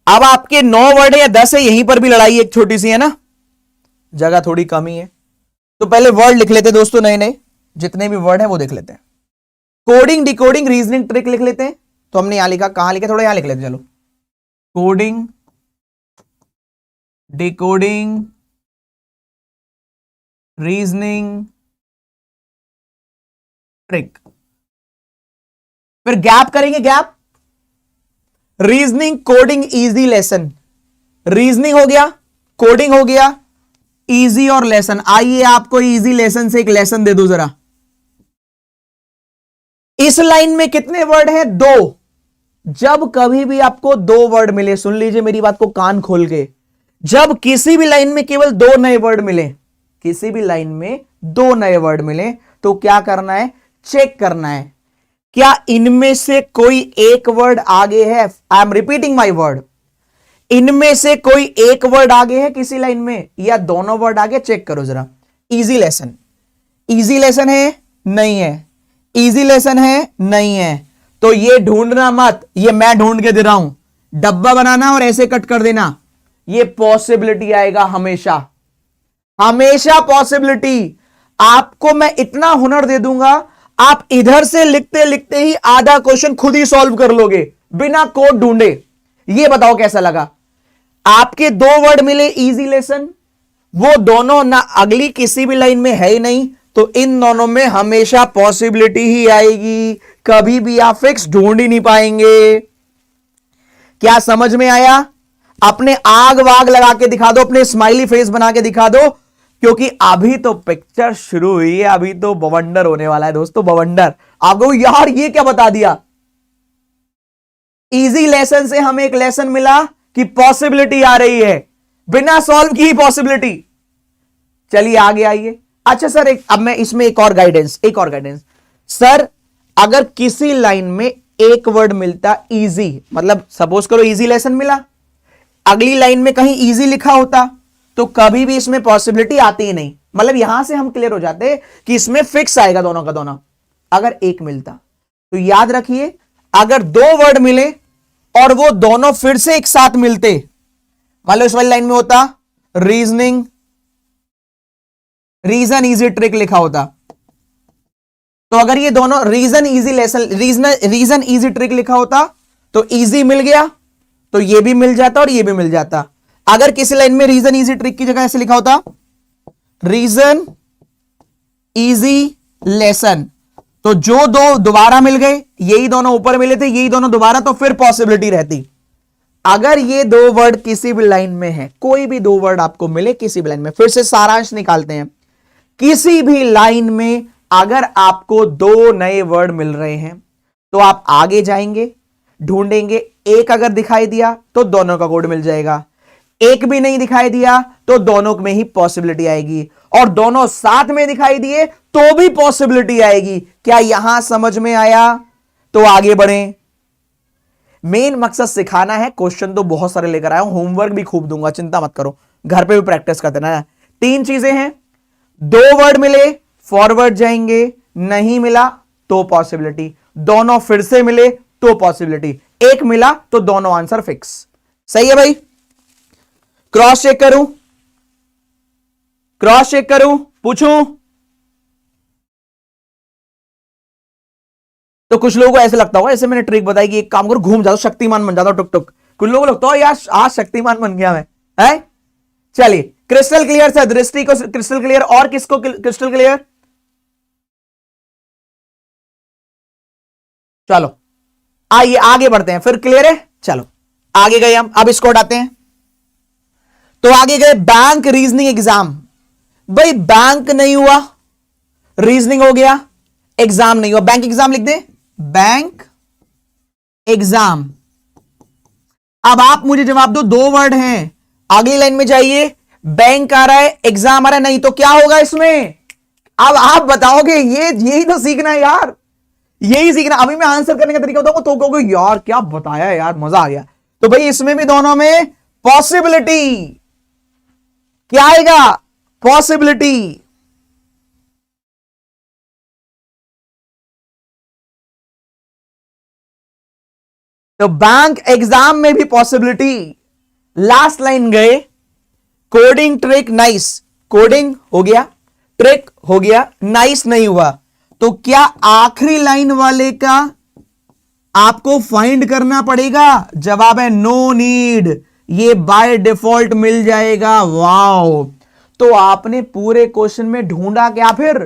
अब आपके 9 वर्ड है या 10 है, यहीं पर भी लड़ाई एक छोटी सी है ना, जगह थोड़ी कम ही है। तो पहले वर्ड लिख लेते दोस्तों, नए नए जितने भी वर्ड है वो देख लेते हैं। कोडिंग, डिकोडिंग, रीजनिंग, ट्रिक लिख लेते हैं। तो हमने यहां लिखा, कहां लिखा, थोड़ा यहां लिख लेते, चलो। Coding, decoding, reasoning, trick. फिर गैप करेंगे, gap, reasoning, coding, easy lesson. Reasoning हो गया, कोडिंग हो गया, इजी और लेसन। आइए आपको इजी लेसन से एक लेसन दे दूं जरा। इस लाइन में कितने वर्ड हैं? 2। जब कभी भी आपको 2 वर्ड मिले, सुन लीजिए मेरी बात को कान खोल के, जब किसी भी लाइन में केवल 2 नए वर्ड मिले, किसी भी लाइन में 2 नए वर्ड मिले, तो क्या करना है? चेक करना है क्या इनमें से कोई एक वर्ड आगे है। I am repeating my word, इनमें से कोई एक वर्ड आगे है किसी लाइन में, या दोनों वर्ड आगे? चेक करो जरा। इजी लेसन, इजी लेसन है? नहीं है। इजी लेसन है? नहीं है। तो ये ढूंढना मत, ये मैं ढूंढ के दे रहा हूं। डब्बा बनाना और ऐसे कट कर देना, ये पॉसिबिलिटी आएगा हमेशा, हमेशा पॉसिबिलिटी। आपको मैं इतना हुनर दे दूंगा, आप इधर से लिखते लिखते ही आधा क्वेश्चन खुद ही सॉल्व कर लोगे बिना कोड ढूंढे। ये बताओ कैसा लगा? आपके 2 वर्ड मिले इजी लेसन, वो दोनों ना अगली किसी भी लाइन में है ही नहीं, तो इन दोनों में हमेशा पॉसिबिलिटी ही आएगी, कभी भी आप फिक्स ढूंढ ही नहीं पाएंगे। क्या समझ में आया? अपने आग वाग लगा के दिखा दो, अपने स्माइली फेस बना के दिखा दो, क्योंकि अभी तो पिक्चर शुरू हुई है, अभी तो बवंडर होने वाला है दोस्तों, बवंडर। आपको यार ये क्या बता दिया? इजी लेसन से हमें एक लेसन मिला कि पॉसिबिलिटी आ रही है, बिना सॉल्व की पॉसिबिलिटी। चलिए आगे आइए। अच्छा सर, अब मैं इसमें एक और गाइडेंस सर, अगर किसी लाइन में एक वर्ड मिलता इजी, मतलब सपोज करो इजी लेसन मिला, अगली लाइन में कहीं इजी लिखा होता, तो कभी भी इसमें पॉसिबिलिटी आती ही नहीं। मतलब यहां से हम क्लियर हो जाते कि इसमें फिक्स आएगा दोनों का दोनों, अगर एक मिलता। तो याद रखिए, अगर 2 वर्ड मिले और वो दोनों फिर से एक साथ मिलते, मान लो इस वाली लाइन में होता रीजनिंग, रीजन इजी ट्रिक लिखा होता, तो अगर ये दोनों reason easy lesson, reason easy trick लिखा होता, तो इजी मिल गया, तो ये भी मिल जाता और ये भी मिल जाता। अगर किसी लाइन में रीजन इजी ट्रिक की जगह ऐसे लिखा होता रीजन इजी लेसन, तो जो 2 दोबारा मिल गए, यही दोनों ऊपर मिले थे, यही दोनों दोबारा, तो फिर पॉसिबिलिटी रहती। अगर ये 2 वर्ड किसी भी लाइन में है, कोई भी 2 वर्ड आपको मिले किसी भी लाइन में, फिर से सारांश निकालते हैं, किसी भी लाइन में अगर आपको 2 नए वर्ड मिल रहे हैं, तो आप आगे जाएंगे, ढूंढेंगे, एक अगर दिखाई दिया तो दोनों का कोड मिल जाएगा, एक भी नहीं दिखाई दिया तो दोनों में ही पॉसिबिलिटी आएगी, और दोनों साथ में दिखाई दिए तो भी पॉसिबिलिटी आएगी। क्या यहां समझ में आया? तो आगे बढ़ें। मेन मकसद सिखाना है, क्वेश्चन तो बहुत सारे लेकर आया हूं, होमवर्क भी खूब दूंगा, चिंता मत करो, घर पे भी प्रैक्टिस करते ना। 3 चीजें हैं, 2 वर्ड मिले फॉरवर्ड जाएंगे, नहीं मिला तो पॉसिबिलिटी, दोनों फिर से मिले तो पॉसिबिलिटी, एक मिला तो दोनों आंसर फिक्स। सही है भाई? क्रॉस चेक करूं, क्रॉस चेक करूं, पूछूं? तो कुछ लोगों को ऐसे लगता होगा, ऐसे मैंने ट्रिक बताई कि एक काम करो, घूम जाओ, शक्तिमान बन जाता टुक टुक। कुछ लोगों को लगता हो यार आज शक्तिमान बन गया मैं, है? चलिए, क्रिस्टल क्लियर से दृष्टि को क्रिस्टल क्लियर, और किसको क्रिस्टल क्लियर? चलो आइए आगे बढ़ते हैं, फिर क्लियर है? चलो आगे गए हम, अब इसको हटाते हैं। तो आगे गए बैंक रीजनिंग एग्जाम। भाई बैंक नहीं हुआ, रीजनिंग हो गया, एग्जाम नहीं हुआ, बैंक एग्जाम लिख दे, बैंक एग्जाम। अब आप मुझे जवाब दो, 2 वर्ड हैं, अगली लाइन में जाइए, बैंक आ रहा है, एग्जाम आ रहा है, नहीं तो क्या होगा इसमें? अब आप बताओगे, यही तो सीखना है यार, यही सीखना। अभी मैं आंसर करने का तरीका बताऊंगा तो कहोगे यार क्या बताया यार, मजा आ गया। तो भाई इसमें भी दोनों में पॉसिबिलिटी क्या आएगा? पॉसिबिलिटी। तो बैंक एग्जाम में भी पॉसिबिलिटी। लास्ट लाइन गए, कोडिंग ट्रिक नाइस, कोडिंग हो गया, ट्रिक हो गया, नाइस नहीं हुआ, तो क्या आखिरी लाइन वाले का आपको फाइंड करना पड़ेगा? जवाब है नो नीड, ये बाय डिफॉल्ट मिल जाएगा। वाओ, तो आपने पूरे क्वेश्चन में ढूंढा क्या? फिर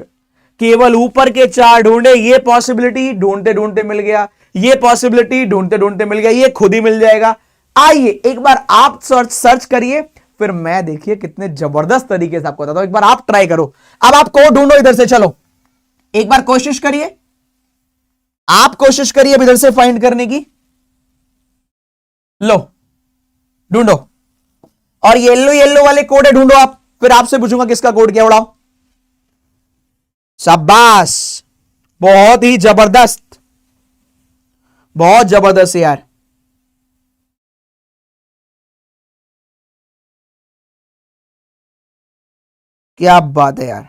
केवल ऊपर के चार ढूंढे, ये पॉसिबिलिटी ढूंढते ढूंढते मिल गया, ये पॉसिबिलिटी ढूंढते ढूंढते मिल गया, ये खुद ही मिल जाएगा। आइए एक बार आप सर्च करिए, फिर मैं देखिए कितने जबरदस्त तरीके से आपको बताता हूं। एक बार आप ट्राई करो। अब आप कोड ढूंढो इधर से, चलो एक बार कोशिश करिए, आप कोशिश करिए अब इधर से फाइंड करने की। लो ढूंढो, और येलो येलो वाले कोड है ढूंढो आप, फिर आपसे पूछूंगा किसका कोड क्या, उड़ाओ। शाबाश, बहुत ही जबरदस्त, बहुत जबरदस्त यार। क्या बात है यार।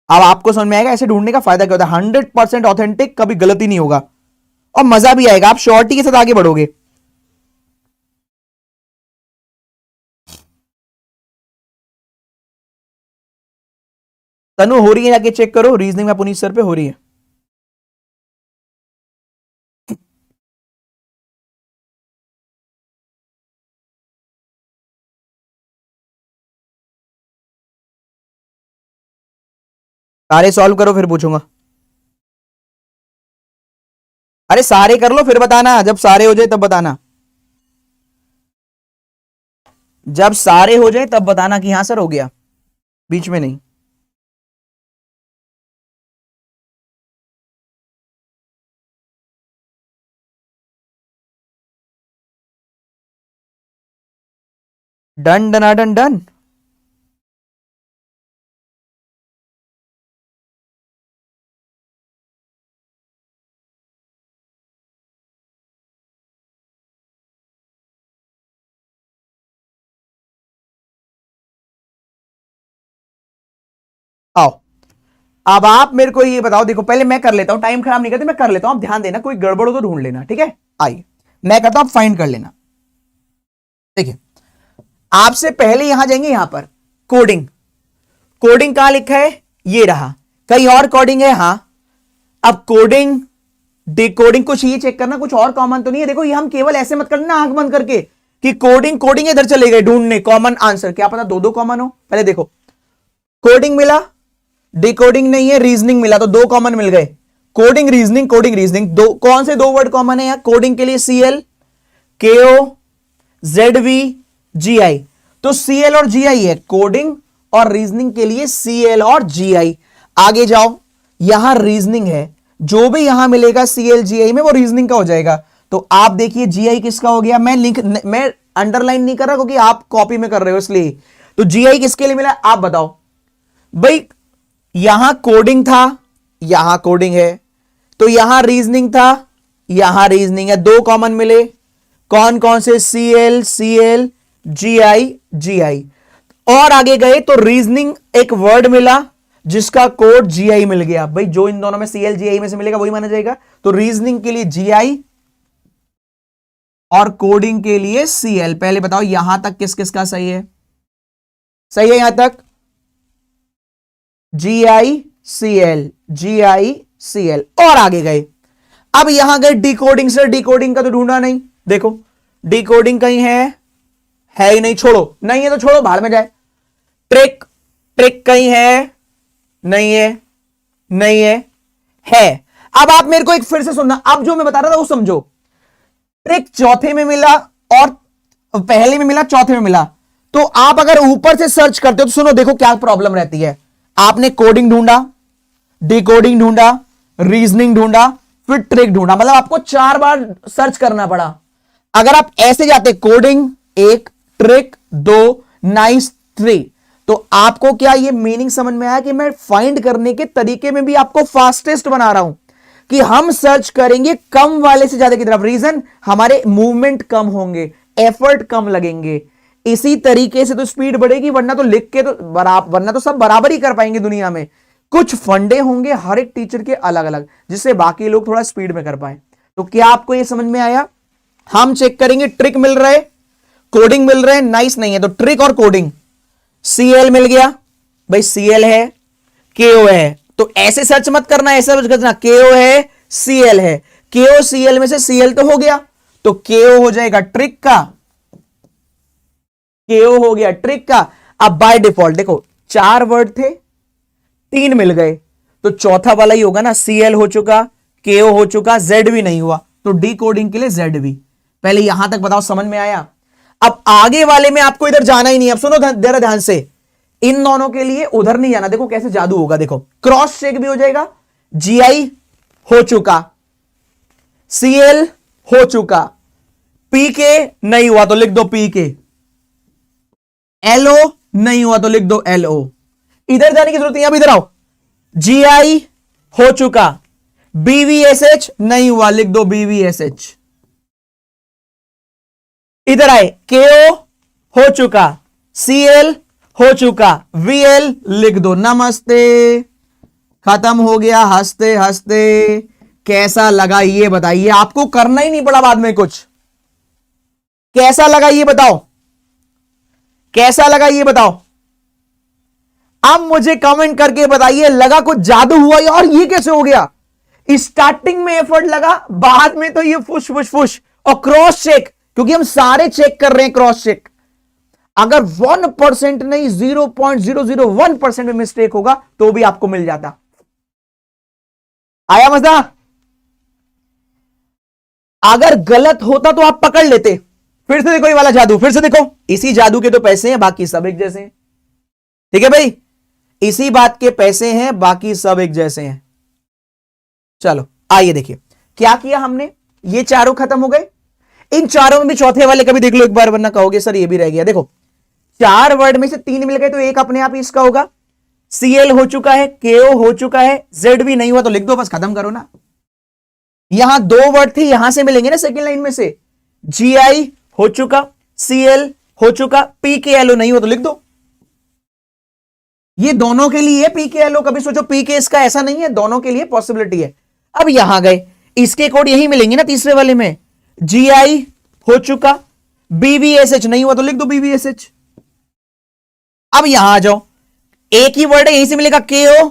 अब आपको समझ में आएगा ऐसे ढूंढने का फायदा क्या होता है। 100% ऑथेंटिक, कभी गलती नहीं होगा और मजा भी आएगा, आप श्योरिटी के साथ आगे बढ़ोगे। तनु हो रही है, जाके चेक करो, रीजनिंग में पुनीत सर पे हो रही है। सारे सॉल्व करो फिर पूछूंगा। अरे सारे कर लो फिर बताना, जब सारे हो जाए तब बताना, जब सारे हो जाए तब बताना कि हां सर हो गया, बीच में नहीं। Done done done done. आओ अब आप मेरे को ये बताओ, देखो पहले मैं कर लेता हूं, टाइम खराब नहीं करते, मैं कर लेता हूं, आप ध्यान देना, कोई गड़बड़ हो तो ढूंढ लेना, ठीक है। आइए मैं करता हूं, आप फाइंड कर लेना। देखिए आपसे पहले यहां जाएंगे, यहां पर कोडिंग, कोडिंग कहां लिखा है, ये रहा। कहीं और कोडिंग है, हां। अब कोडिंग डिकोडिंग, कुछ ये चेक करना कुछ और कॉमन तो नहीं है। देखो ये हम केवल ऐसे मत करना आंख बंद करके कि कोडिंग कोडिंग इधर चले गए ढूंढने कॉमन आंसर, क्या पता दो दो कॉमन हो। पहले देखो कोडिंग मिला, डिकोडिंग नहीं है, रीजनिंग मिला, तो दो कॉमन मिल गए। कोडिंग रीजनिंग दो, कौन से दो वर्ड कॉमन है यहां कोडिंग के लिए, सीएल, केओ, जेडवी, जीआई। तो सीएल और जीआई है कोडिंग, और रीजनिंग के लिए सीएल और जीआई। आगे जाओ, यहां रीजनिंग है, जो भी यहां मिलेगा सीएल जीआई में वो रीजनिंग का हो जाएगा। तो आप देखिए जीआई किसका हो गया, मैं अंडरलाइन नहीं कर रहा क्योंकि आप कॉपी में कर रहे हो इसलिए। तो जीआई किसके लिए मिला आप बताओ भाई। यहां कोडिंग था, यहां कोडिंग है, तो यहां रीजनिंग था, यहां रीजनिंग है, दो कॉमन मिले। कौन कौन से, सीएल सीएल, जीआई जीआई। और आगे गए तो रीजनिंग एक वर्ड मिला जिसका कोड जीआई मिल गया। भाई जो इन दोनों में सीएल जीआई में से मिलेगा वही माना जाएगा। तो रीजनिंग के लिए जीआई और कोडिंग के लिए सीएल। पहले बताओ यहां तक किस किस का सही है, सही है यहां तक, जीआई सीएल, जीआई सीएल। और आगे गए, अब यहां गए डिकोडिंग से, डिकोडिंग का तो ढूंढा नहीं, देखो डिकोडिंग कहीं है ही नहीं, छोड़ो, नहीं है तो छोड़ो, बाहर में जाए। ट्रिक, ट्रिक कहीं है, नहीं है, नहीं है। अब आप मेरे को एक फिर से सुनना, अब जो मैं बता रहा था वो समझो। ट्रिक चौथे में मिला और पहले में मिला, चौथे में मिला। तो आप अगर ऊपर से सर्च करते हो तो सुनो, देखो क्या प्रॉब्लम रहती है। आपने कोडिंग ढूंढा, डिकोडिंग ढूंढा, रीजनिंग ढूंढा, फिर ट्रिक ढूंढा, मतलब आपको 4 बार सर्च करना पड़ा। अगर आप ऐसे जाते कोडिंग 1, ट्रिक 2, नाइस 3, तो आपको क्या ये मीनिंग समझ में आया कि मैं फाइंड करने के तरीके में भी आपको फास्टेस्ट बना रहा हूं कि हम सर्च करेंगे कम वाले से ज्यादा की तरफ। रीजन, हमारे मूवमेंट कम होंगे, एफर्ट कम लगेंगे, इसी तरीके से तो स्पीड बढ़ेगी। वरना तो लिख के तो वरना तो सब बराबर ही कर पाएंगे दुनिया में। कुछ फंडे होंगे हर एक टीचर के अलग अलग, जिससे बाकी लोग थोड़ा स्पीड में कर पाए। तो क्या आपको यह समझ में आया। हम चेक करेंगे, ट्रिक मिल रहा है, कोडिंग मिल रहा है, नाइस नहीं है तो ट्रिक और कोडिंग। सीएल मिल गया, भाई सीएल है, केओ है, तो ऐसे सर्च मत करना, ऐसा सर्च करना, केओ है सीएल है, केओ सीएल में से सीएल तो हो गया, तो केओ हो जाएगा ट्रिक का, केओ हो गया ट्रिक का। अब बाय डिफॉल्ट देखो 4 वर्ड थे, 3 मिल गए, तो चौथा वाला ही होगा ना, Cl हो चुका, KO हो चुका, Z भी नहीं हुआ, तो डी कोडिंग के लिए Z भी। पहले यहां तक बताओ समझ में आया। अब आगे वाले में आपको इधर जाना ही नहीं। अब सुनो जरा ध्यान से, इन दोनों के लिए उधर नहीं जाना। देखो कैसे जादू होगा, देखो क्रॉस चेक भी हो जाएगा। GI हो चुका, Cl हो चुका, PK नहीं हुआ तो लिख दो PK, LO नहीं हुआ तो लिख दो LO। इधर जाने की जरूरत नहीं, अब इधर आओ। GI हो चुका, BVSH नहीं हुआ, लिख दो BVSH। इधर आए, KO हो चुका, Cl हो चुका, VL लिख दो। नमस्ते, खत्म हो गया। हंसते हंसते कैसा लगा ये बताइए। आपको करना ही नहीं पड़ा बाद में कुछ। कैसा लगा ये बताओ, कैसा लगा ये बताओ। अब मुझे कमेंट करके बताइए, लगा कुछ जादू हुआ यार, ये कैसे हो गया। स्टार्टिंग में एफर्ट लगा, बाद में तो ये फुश फुश फुश। और क्रॉस चेक, क्योंकि हम सारे चेक कर रहे हैं क्रॉस चेक। अगर 1% नहीं 0.001% में मिस्टेक होगा तो भी आपको मिल जाता। आया मजा। अगर गलत होता तो आप पकड़ लेते। फिर से देखो ये वाला जादू, फिर से देखो। इसी जादू के तो पैसे हैं, बाकी सब एक जैसे हैं। ठीक है भाई, इसी बात के पैसे हैं, बाकी सब एक जैसे हैं। चलो आइए देखिए क्या किया हमने। ये चारों खत्म हो गए। इन चारों में भी चौथे वाले का भी देख लो एक बार, वरना कहोगे सर ये भी रह गया। देखो 4 वर्ड में से 3 मिल गए तो एक अपने आप ही इसका होगा। Cl हो चुका है, KO हो चुका है, Z भी नहीं हुआ तो लिख दो, बस खत्म करो ना। यहां 2 वर्ड थे, यहां से मिलेंगे ना सेकंड लाइन में से। GI हो चुका, Cl हो चुका, PKLO नहीं हुआ तो लिख दो। ये दोनों के लिए PKLO, कभी सोचो PK इसका ऐसा नहीं है, दोनों के लिए पॉसिबिलिटी है। अब यहां गए, इसके कोड यही मिलेंगे ना तीसरे वाले में। GI हो चुका, BVSH नहीं हुआ तो लिख दो BVSH। अब यहां आ जाओ, एक ही वर्ड है, यहीं से मिलेगा। KO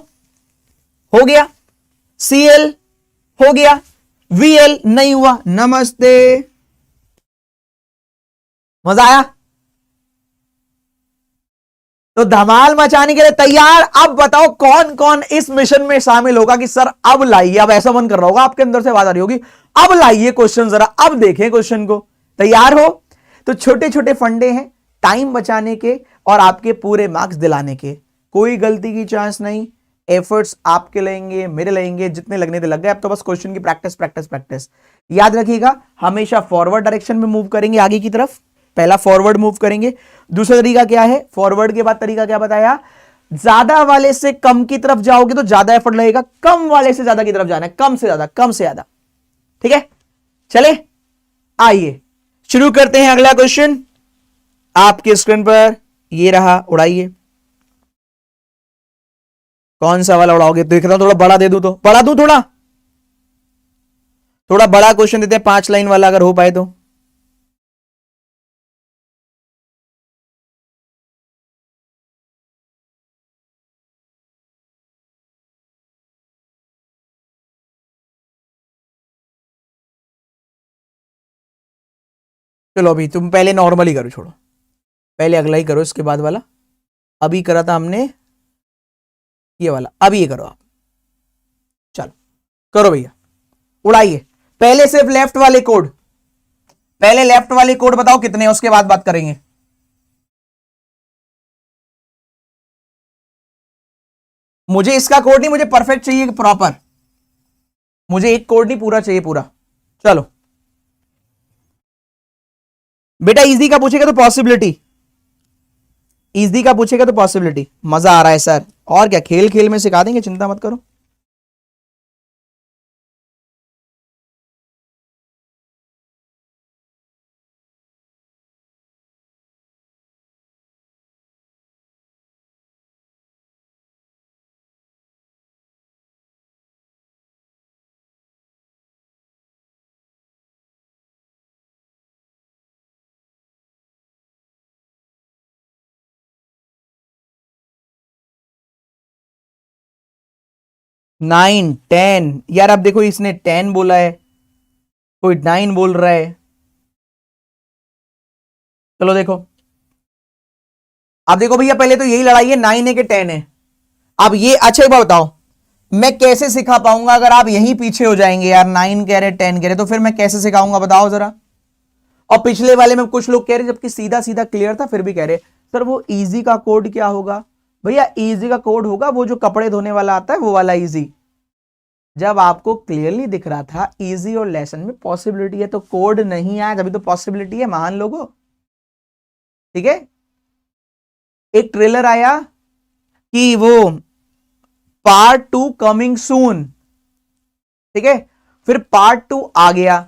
हो गया, Cl हो गया, VL नहीं हुआ। नमस्ते, मजा आया। तो धमाल मचाने के लिए तैयार। अब बताओ कौन कौन इस मिशन में शामिल होगा कि सर अब लाइए। अब ऐसा मन कर रहा होगा, आपके अंदर से आवाज आ रही होगी, अब लाइए क्वेश्चन, जरा अब देखें क्वेश्चन को। तैयार हो? तो छोटे छोटे फंडे हैं टाइम बचाने के और आपके पूरे मार्क्स दिलाने के। कोई गलती की चांस नहीं। एफर्ट्स आपके लेंगे, मेरे लेंगे, जितने लगने थे लग गए। अब तो बस क्वेश्चन की प्रैक्टिस प्रैक्टिस प्रैक्टिस। याद रखिएगा, हमेशा फॉरवर्ड डायरेक्शन में मूव करेंगे, आगे की तरफ। पहला फॉरवर्ड मूव करेंगे। दूसरा तरीका क्या है, फॉरवर्ड के बाद तरीका क्या बताया, ज्यादा वाले से कम की तरफ जाओगे तो ज्यादा एफर्ट लगेगा, कम वाले से ज्यादा की तरफ जाना है, कम से ज्यादा, कम से ज्यादा। ठीक है, चले आइए शुरू करते हैं अगला क्वेश्चन। आपके स्क्रीन पर ये रहा, उड़ाइए। कौन सा वाला उड़ाओगे देख रहा हूं, थोड़ा बड़ा दे दूं तो बड़ा दूं, थोड़ा बड़ा क्वेश्चन देते हैं, 5 लाइन वाला अगर हो पाए तो। चलो अभी तुम पहले नॉर्मल ही करो, छोड़ो पहले अगला ही करो, इसके बाद वाला। अभी करा था हमने ये वाला, अभी ये करो आप। चलो करो भैया, उड़ाइए। पहले सिर्फ लेफ्ट वाले कोड, पहले लेफ्ट वाले कोड बताओ कितने हैं, उसके बाद बात करेंगे। मुझे इसका कोड नहीं, मुझे परफेक्ट चाहिए, प्रॉपर। मुझे एक कोड नहीं, पूरा चाहिए, पूरा। चलो बेटा, इजी का पूछेगा तो पॉसिबिलिटी, इजी का पूछेगा तो पॉसिबिलिटी। मजा आ रहा है सर, और क्या, खेल खेल में सिखा देंगे, चिंता मत करो। नाइन 10, यार अब देखो इसने 10 बोला है, कोई 9 बोल रहा है। चलो देखो, अब देखो भैया, पहले तो यही लड़ाई है, 9 है कि 10 है। अब ये अच्छा एक बात बताओ, मैं कैसे सिखा पाऊंगा अगर आप यहीं पीछे हो जाएंगे यार, 9 कह रहे 10 कह रहे, तो फिर मैं कैसे सिखाऊंगा बताओ जरा। और पिछले वाले में कुछ लोग कह रहे जबकि सीधा सीधा क्लियर था फिर भी कह रहे सर वो इजी का कोड क्या होगा। भैया इजी का कोड होगा वो जो कपड़े धोने वाला आता है वो वाला इजी। जब आपको क्लियरली दिख रहा था इजी और लेसन में पॉसिबिलिटी है तो कोड नहीं आया, तभी तो पॉसिबिलिटी है, महान लोगों। ठीक है, एक ट्रेलर आया कि वो पार्ट 2 कमिंग सून, ठीक है, फिर पार्ट 2 आ गया,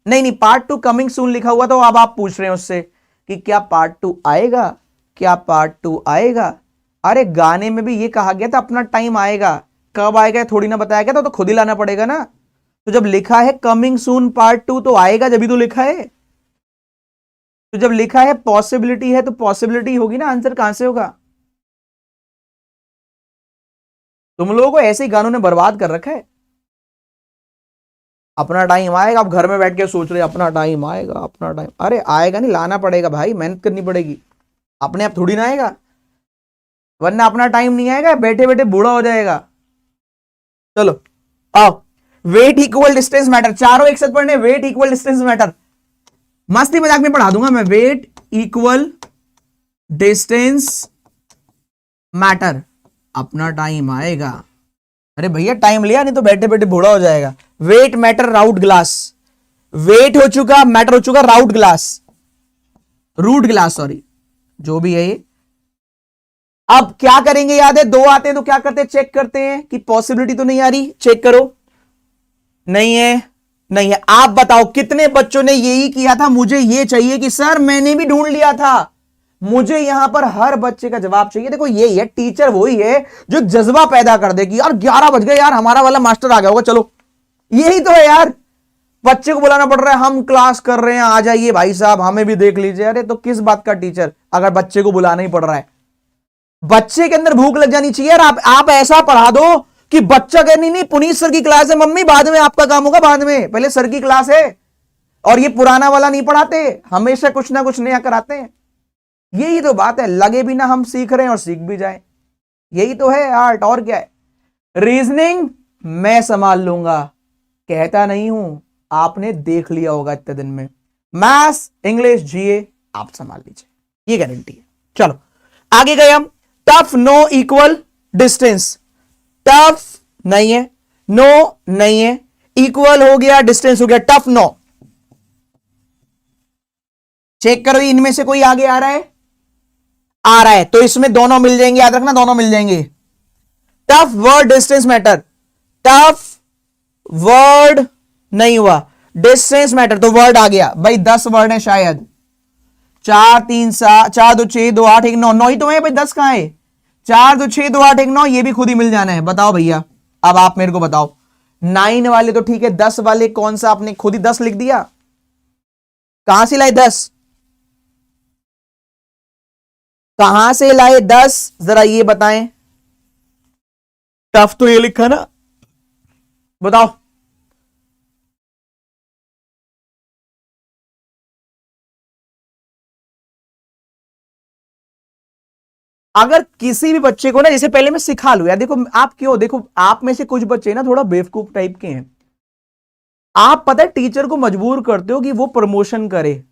नहीं नहीं पार्ट 2 कमिंग सून लिखा हुआ, तो अब आप पूछ रहे हैं उससे कि क्या पार्ट 2 आएगा, क्या पार्ट 2 आएगा। अरे गाने में भी ये कहा गया था अपना टाइम आएगा, कब आएगा थोड़ी ना बताया गया था, तो खुद ही लाना पड़ेगा ना। तो जब लिखा है कमिंग सून पार्ट 2 तो आएगा, जब भी तो लिखा है। तो जब लिखा है पॉसिबिलिटी है तो पॉसिबिलिटी होगी ना, आंसर कहां से होगा। तुम लोगों को ऐसे ही गानों ने बर्बाद कर रखा है। अपना टाइम आएगा, आप घर में बैठ के सोच रहे अपना टाइम आएगा अपना टाइम, अरे आएगा नहीं, लाना पड़ेगा भाई, मेहनत करनी पड़ेगी, अपने आप थोड़ी ना आएगा। वरना अपना टाइम नहीं आएगा, बैठे बैठे बूढ़ा हो जाएगा। चलो आओ, वेट इक्वल डिस्टेंस मैटर, चारों एक साथ पढ़ने, वेट इक्वल डिस्टेंस मैटर, मस्ती मजाक में पढ़ा दूंगा मैं। वेट इक्वल डिस्टेंस मैटर, अपना टाइम आएगा। अरे भैया टाइम लिया, नहीं तो बैठे बैठे बूढ़ा हो जाएगा। वेट मैटर राउट ग्लास, वेट हो चुका, मैटर हो चुका राउट ग्लास, रूट ग्लास सॉरी, जो भी है ये। अब क्या करेंगे, याद है दो आते हैं तो क्या करते हैं, चेक करते हैं कि पॉसिबिलिटी तो नहीं आ रही, चेक करो, नहीं है, नहीं है। आप बताओ कितने बच्चों ने यही किया था, मुझे ये चाहिए कि सर मैंने भी ढूंढ लिया था। मुझे यहां पर हर बच्चे का जवाब चाहिए। देखो यही है टीचर, वही है जो जज्बा पैदा कर देगी, यार 11 बज गए यार, हमारा वाला मास्टर आ गया होगा, चलो। यही तो है यार, बच्चे को बुलाना पड़ रहा है, हम क्लास कर रहे हैं, आ जाइए भाई साहब, हमें भी देख लीजिए। अरे तो किस बात का टीचर अगर बच्चे को बुलाना ही पड़ रहा है। बच्चे के अंदर भूख लग जानी चाहिए। आप ऐसा पढ़ा दो कि बच्चा कहे नहीं नहीं पुनीत सर की क्लास है मम्मी, बाद में आपका काम होगा, बाद में, पहले सर की क्लास है। और ये पुराना वाला नहीं पढ़ाते, हमेशा कुछ ना कुछ नया कराते हैं। यही तो बात है, लगे भी ना हम सीख रहे हैं और सीख भी जाए, यही तो है आर्ट, और क्या है। रीजनिंग मैं संभाल लूंगा, कहता नहीं हूं, आपने देख लिया होगा इतने दिन में। मैथ्स इंग्लिश जीए आप संभाल लीजिए, ये गारंटी है। चलो आगे गए हम। Tough no equal distance, tough नहीं है, नो नहीं है, इक्वल हो गया, डिस्टेंस हो गया, टफ नो। चेक करो इनमें से कोई आगे आ रहा है, आ रहा है, तो इसमें दोनों मिल जाएंगे, याद रखना दोनों मिल जाएंगे। Tough word distance matter, tough word नहीं हुआ, डिस्टेंस मैटर, तो वर्ड आ गया भाई, 10 वर्ड है शायद, 4 3 7 4 2 6 2 8 1 9, 9 ही तो है भाई, 10 कहां है, 4 2 6 2 8 1 9, ये भी खुद ही मिल जाना है। बताओ भैया, अब आप मेरे को बताओ, 9 वाले तो ठीक है, 10 वाले कौन सा, आपने खुद ही 10 लिख दिया, कहां से लाए 10, कहां से लाए 10, जरा ये बताएं। टफ तो ये लिखा ना, बताओ। अगर किसी भी बच्चे को ना, जैसे पहले मैं सिखा लू यार, देखो आप क्यों, देखो आप में से कुछ बच्चे ना थोड़ा बेवकूफ टाइप के हैं, आप पता है टीचर को मजबूर करते हो कि वो प्रमोशन करे,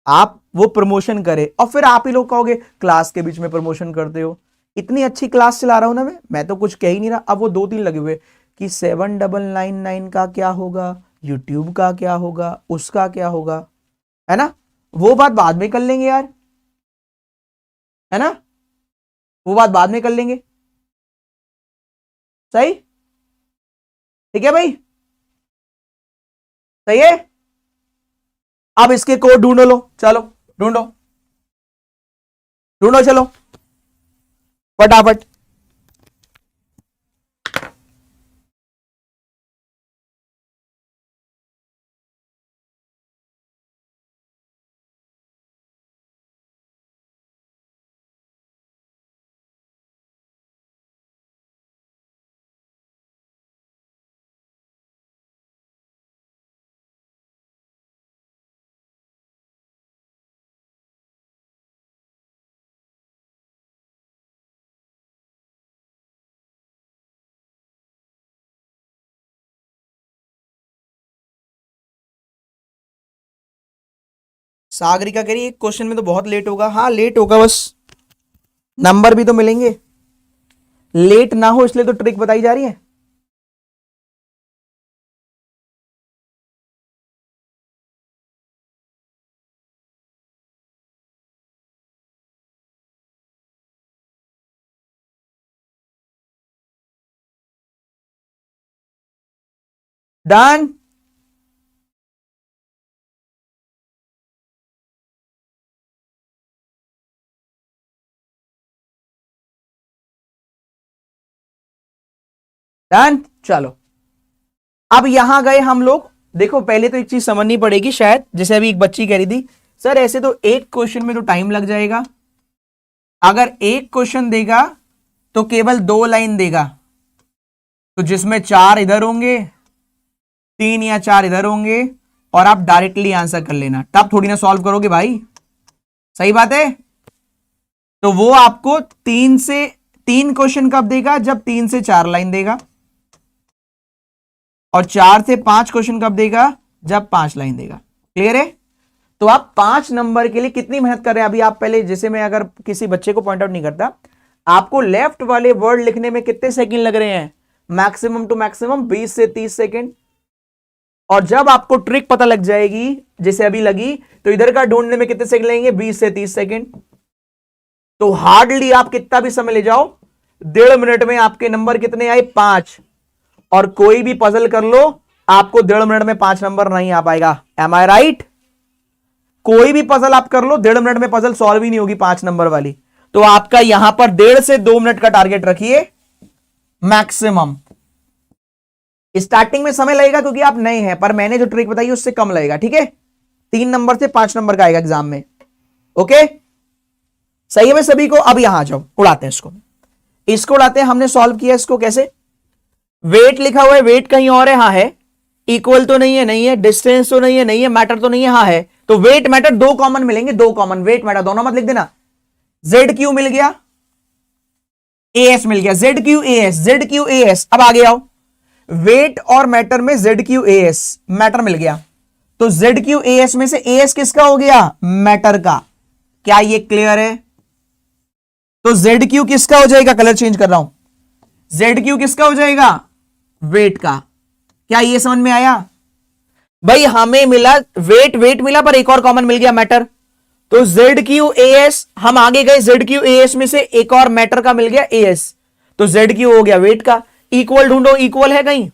आप वो प्रमोशन करे, और फिर आप ही लोग कहोगे क्लास के बीच में प्रमोशन करते हो। इतनी अच्छी क्लास चला रहा हूं ना मैं तो कुछ कह ही नहीं रहा। अब वो 2 3 लगे हुए कि 7999 का क्या होगा, यूट्यूब का क्या होगा, उसका क्या होगा, है ना, वो बात बाद में कर लेंगे यार, है ना, वो बात बाद में कर लेंगे, सही, ठीक है भाई, सही है। अब इसके कोड ढूंढो, लो चलो, ढूंढो, ढूंढो चलो फटाफट। सागरिका कह रही है एक क्वेश्चन में तो बहुत लेट होगा। हाँ लेट होगा, बस नंबर भी तो मिलेंगे, लेट ना हो इसलिए तो ट्रिक बताई जा रही है। डन। डन, चलो अब यहां गए हम लोग। देखो पहले तो एक चीज समझनी पड़ेगी शायद, जैसे अभी एक बच्ची कह रही थी सर ऐसे तो एक क्वेश्चन में तो टाइम लग जाएगा, अगर एक क्वेश्चन देगा तो केवल 2 लाइन देगा, तो जिसमें 4 इधर होंगे 3 या 4 इधर होंगे और आप डायरेक्टली आंसर कर लेना, तब थोड़ी ना सॉल्व करोगे भाई, सही बात है। तो वो आपको 3 क्वेश्चन कब देगा, जब 3 से 4 लाइन देगा, और 4 से 5 क्वेश्चन कब देगा, जब 5 लाइन देगा। क्लियर है। तो आप 5 नंबर के लिए कितनी मेहनत कर रहे हैं अभी आप पहले, जैसे मैं अगर किसी बच्चे को पॉइंट आउट नहीं करता, आपको लेफ्ट वाले वर्ड लिखने में कितने सेकंड लग रहे हैं, मैक्सिमम टू मैक्सिमम 20 से 30 सेकंड। और जब आपको ट्रिक पता लग जाएगी जैसे अभी लगी, तो इधर का ढूंढने में कितने सेकंड लगेंगे, 20 से 30 सेकंड। तो हार्डली आप कितना भी समय ले जाओ, 1.5 मिनट में आपके नंबर कितने आए, 5। और कोई भी पजल कर लो आपको 1.5 मिनट में 5 नंबर नहीं आ पाएगा। एम आई राइट। कोई भी पजल आप कर लो 1.5 मिनट में पजल सॉल्व ही नहीं होगी 5 नंबर वाली। तो आपका यहां पर 1.5 से 2 मिनट का टारगेट रखिए मैक्सिमम। स्टार्टिंग में समय लगेगा क्योंकि आप नए हैं, पर मैंने जो ट्रिक बताई उससे कम लगेगा, ठीक है। 3 नंबर से 5 नंबर का आएगा एग्जाम में। ओके सही है भाई सभी को। अब यहां आ जाओ, उड़ाते हैं इसको उड़ाते हैं। हमने सॉल्व किया इसको कैसे, वेट लिखा हुआ है, वेट कहीं और है, हाँ है, इक्वल तो नहीं है, नहीं है, डिस्टेंस तो नहीं है, नहीं है, मैटर तो नहीं है, हाँ है। तो वेट मैटर 2 कॉमन मिलेंगे, 2 कॉमन, वेट मैटर दोनों मत लिख देना। जेड क्यू मिल गया, एएस मिल गया, Z Q as, Z Q as. अब आगे आओ, वेट और मैटर में जेड क्यू एएस, मैटर मिल गया। तो जेड क्यू एएस में से एएस किसका हो गया, मैटर का। क्या ये क्लियर है। तो जेड क्यू किसका हो जाएगा, कलर चेंज कर रहा हूं, जेड क्यू किसका हो जाएगा, वेट का। क्या ये समझ में आया भाई। हमें मिला वेट, वेट मिला पर एक और कॉमन मिल गया, मैटर। तो जेड क्यू एएस, हम आगे गए, जेड क्यू एएस में से एक और मैटर का मिल गया एएस, तो जेड क्यू हो गया वेट का। इक्वल ढूंढो, इक्वल है कहीं,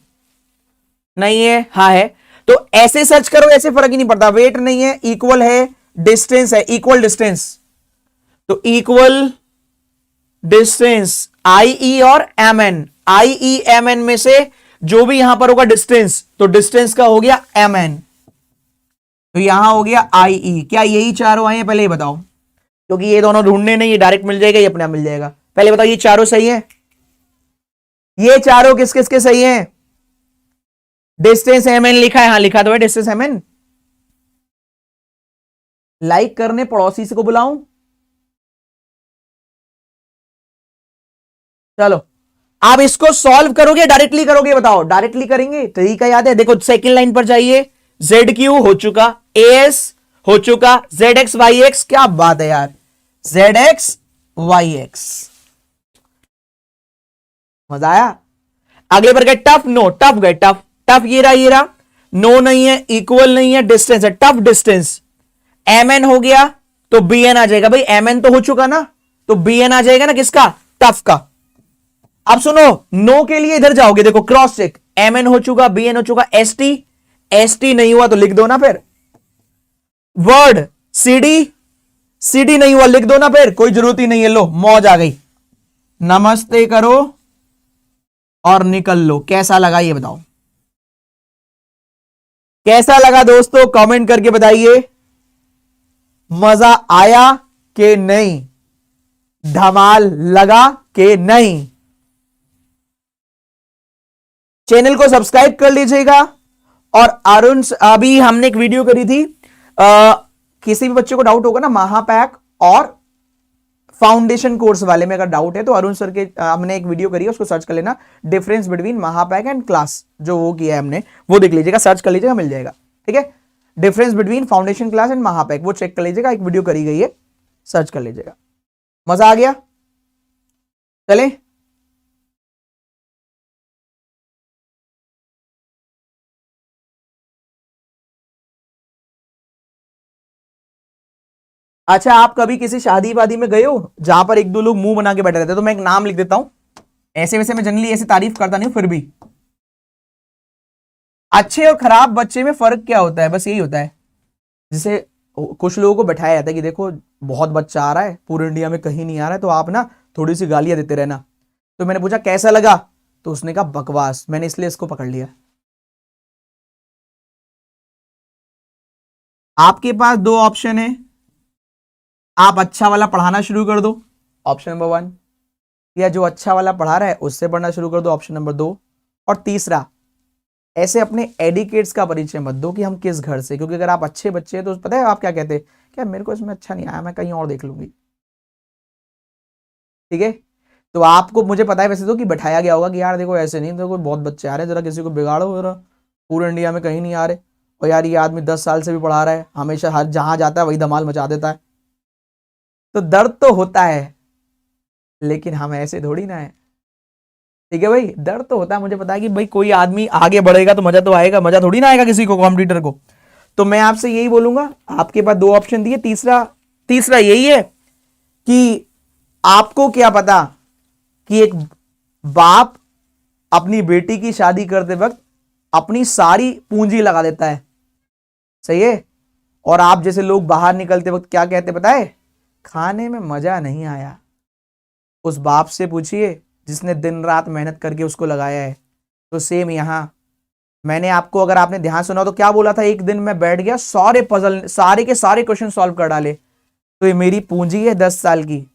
नहीं है, हाँ है। तो ऐसे सर्च करो, ऐसे फर्क ही नहीं पड़ता, वेट नहीं है, इक्वल है, डिस्टेंस है, इक्वल डिस्टेंस। तो इक्वल डिस्टेंस आईई और M N, IE M N में से जो भी यहां पर होगा डिस्टेंस, तो डिस्टेंस का हो गया एम एन, तो यहां हो गया आईई। क्या यही चारों आए हैं, पहले ये बताओ, क्योंकि ये दोनों ढूंढने नहीं, ये डायरेक्ट मिल जाएगा, ये अपने आप मिल जाएगा। पहले बताओ ये चारों सही है, ये चारों किस किस के सही हैं। डिस्टेंस एम एन लिखा है, हाँ लिखा तो है डिस्टेंस एम एन। लाइक करने पड़ोसी से को बुलाऊं, चलो आप इसको सॉल्व करोगे डायरेक्टली करोगे, बताओ डायरेक्टली करेंगे, तरीका याद है। देखो सेकंड लाइन पर जाइए, जेड क्यू हो चुका, एएस हो चुका, जेड एक्स वाई एक्स, क्या बात है यार, जेड एक्स वाई एक्स, मजा आया। अगले पर गए टफ, नो टफ गए, टफ टफ ये रहा, ये रहा, नो नहीं है, इक्वल नहीं है, डिस्टेंस है, टफ डिस्टेंस। एम एन हो गया तो बी एन आ जाएगा, भाई एम एन तो हो चुका ना, तो बी एन आ जाएगा ना किसका, टफ का। अब सुनो, नो के लिए इधर जाओगे, देखो क्रॉस चेक, एम एन हो चुका, बी एन हो चुका, एस टी, एस टी नहीं हुआ तो लिख दो ना फिर। वर्ड सीडी, सीडी नहीं हुआ लिख दो ना फिर, कोई जरूरत ही नहीं है, लो मौज आ गई, नमस्ते करो और निकल लो। कैसा लगा ये बताओ, कैसा लगा दोस्तों, कमेंट करके बताइए। मजा आया कि नहीं, धमाल लगा कि नहीं। चैनल को सब्सक्राइब कर लीजिएगा। और अरुण, अभी हमने एक वीडियो करी थी, किसी भी बच्चे को डाउट होगा ना महापैक और फाउंडेशन कोर्स वाले में अगर डाउट है तो अरुण सर के हमने एक वीडियो करी है, उसको सर्च कर लेना, डिफरेंस बिटवीन महापैक एंड क्लास, जो वो किया है हमने, वो देख लीजिएगा, सर्च कर लीजिएगा, मिल जाएगा, ठीक है। Difference between foundation class and महापैक, वो चेक कर लीजिएगा, एक वीडियो करी गई है, सर्च कर लीजिएगा। मजा आ गया? चले अच्छा, आप कभी किसी शादी वादी में गए हो जहां पर एक दो लोग मुंह बना के बैठे रहते हैं? तो मैं एक नाम लिख देता हूं, ऐसे वैसे मैं जनरली ऐसे तारीफ करता नहीं हूं, फिर भी अच्छे और खराब बच्चे में फर्क क्या होता है? बस यही होता है, जैसे कुछ लोगों को बैठाया जाता है कि देखो बहुत बच्चा आ रहा है, पूरे इंडिया में कहीं नहीं आ रहा है, तो आप ना थोड़ी सी गालियां देते रहना। तो मैंने पूछा कैसा लगा, तो उसने कहा बकवास, मैंने इसलिए इसको पकड़ लिया। आपके पास दो ऑप्शन है, आप अच्छा वाला पढ़ाना शुरू कर दो, ऑप्शन नंबर 1, या जो अच्छा वाला पढ़ा रहा है उससे पढ़ना शुरू कर दो, ऑप्शन नंबर 2, और तीसरा, ऐसे अपने एडिकेट्स का परिचय मत दो कि हम किस घर से, क्योंकि अगर आप अच्छे बच्चे हैं तो पता है आप क्या कहते हैं, क्या मेरे को इसमें अच्छा नहीं आया, मैं कहीं और देख लूंगी। ठीक है, तो आपको मुझे पता है वैसे तो कि बैठाया गया होगा कि यार देखो ऐसे नहीं, देखो बहुत बच्चे आ रहे हैं, जरा किसी को बिगाड़ो जरा, पूरे इंडिया में कहीं नहीं आ रहे, और यार ये आदमी 10 साल से भी पढ़ा रहा है, हमेशा हर जहां जाता है वही धमाल मचा देता है। तो दर्द तो होता है, लेकिन हम ऐसे थोड़ी ना है। ठीक है भाई, दर्द तो होता है, मुझे पता है कि भाई कोई आदमी आगे बढ़ेगा तो मजा तो आएगा, मजा थोड़ी ना आएगा किसी को, कॉम्पिटिटर को। तो मैं आपसे यही बोलूंगा, आपके पास दो ऑप्शन दिए, तीसरा तीसरा यही है कि आपको क्या पता कि एक बाप अपनी बेटी की शादी करते वक्त अपनी सारी पूंजी लगा देता है, सही है, और आप जैसे लोग बाहर निकलते वक्त क्या कहते पता है, खाने में मजा नहीं आया। उस बाप से पूछिए जिसने दिन रात मेहनत करके उसको लगाया है। तो सेम यहां, मैंने आपको, अगर आपने ध्यान सुना तो क्या बोला था, एक दिन मैं बैठ गया सारे पजल, सारे के सारे क्वेश्चन सॉल्व कर डाले, तो ये मेरी पूंजी है 10 साल की।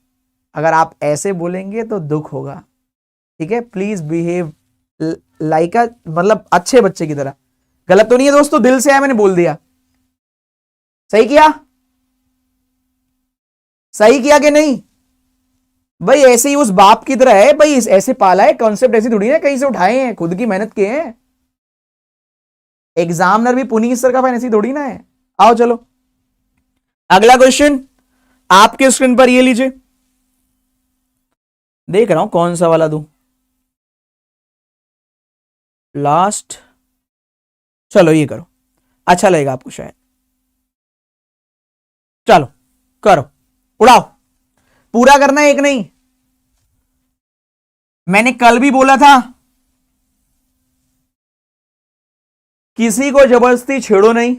अगर आप ऐसे बोलेंगे तो दुख होगा। ठीक है, प्लीज बिहेव लाइक अ, मतलब अच्छे बच्चे की तरह। गलत तो नहीं है दोस्तों, दिल से आया मैंने बोल दिया, सही किया, सही किया कि नहीं? भाई ऐसे ही उस बाप की तरह है भाई, ऐसे पाला है, कॉन्सेप्ट ऐसी थोड़ी ना कहीं से उठाए हैं, खुद की मेहनत के हैं। एग्जामिनर भी पुनीत सर का फैन ऐसी थोड़ी ना है। आओ चलो अगला क्वेश्चन आपके स्क्रीन पर ये लीजिए, देख रहा हूं कौन सा वाला दूं, लास्ट, चलो ये करो, अच्छा लगेगा आपको शायद। चलो करो, उड़ाओ, पूरा करना है एक नहीं। मैंने कल भी बोला था किसी को जबरदस्ती छेड़ो नहीं,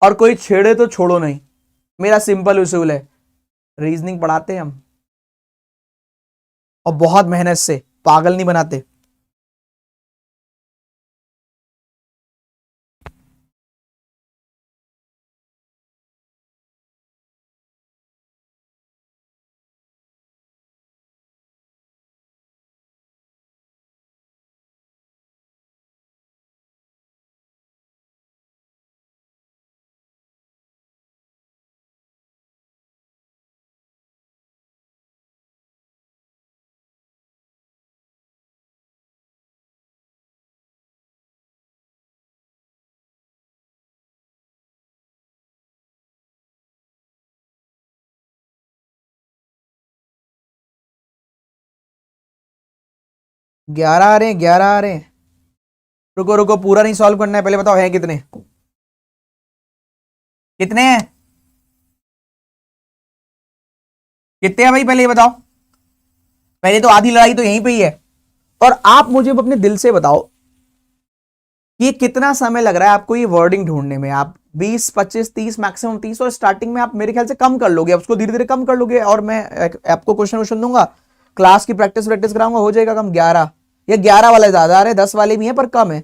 और कोई छेड़े तो छोड़ो नहीं, मेरा सिंपल उसूल है। रीजनिंग पढ़ाते हैं हम, और बहुत मेहनत से, पागल नहीं बनाते। ग्यारह आ रहे हैं, 11 आ रहे हैं। रुको रुको, पूरा नहीं सॉल्व करना है, पहले बताओ है कितने, कितने हैं, कितने हैं भाई, पहले ये बताओ। पहले तो आधी लड़ाई तो यहीं पे ही है। और आप मुझे अपने दिल से बताओ कि कितना समय लग रहा है आपको ये वर्डिंग ढूंढने में। आप 20 25 30 मैक्सिमम 30, और स्टार्टिंग में आप मेरे ख्याल से कम कर लोगे, उसको धीरे धीरे कम कर लोगे, और मैं आपको क्वेश्चन दूंगा, क्लास की प्रैक्टिस प्रैक्टिस कराऊंगा, हो जाएगा कम। 11 या 11 वाले ज्यादा आ रहे, 10 वाले भी हैं पर कम है।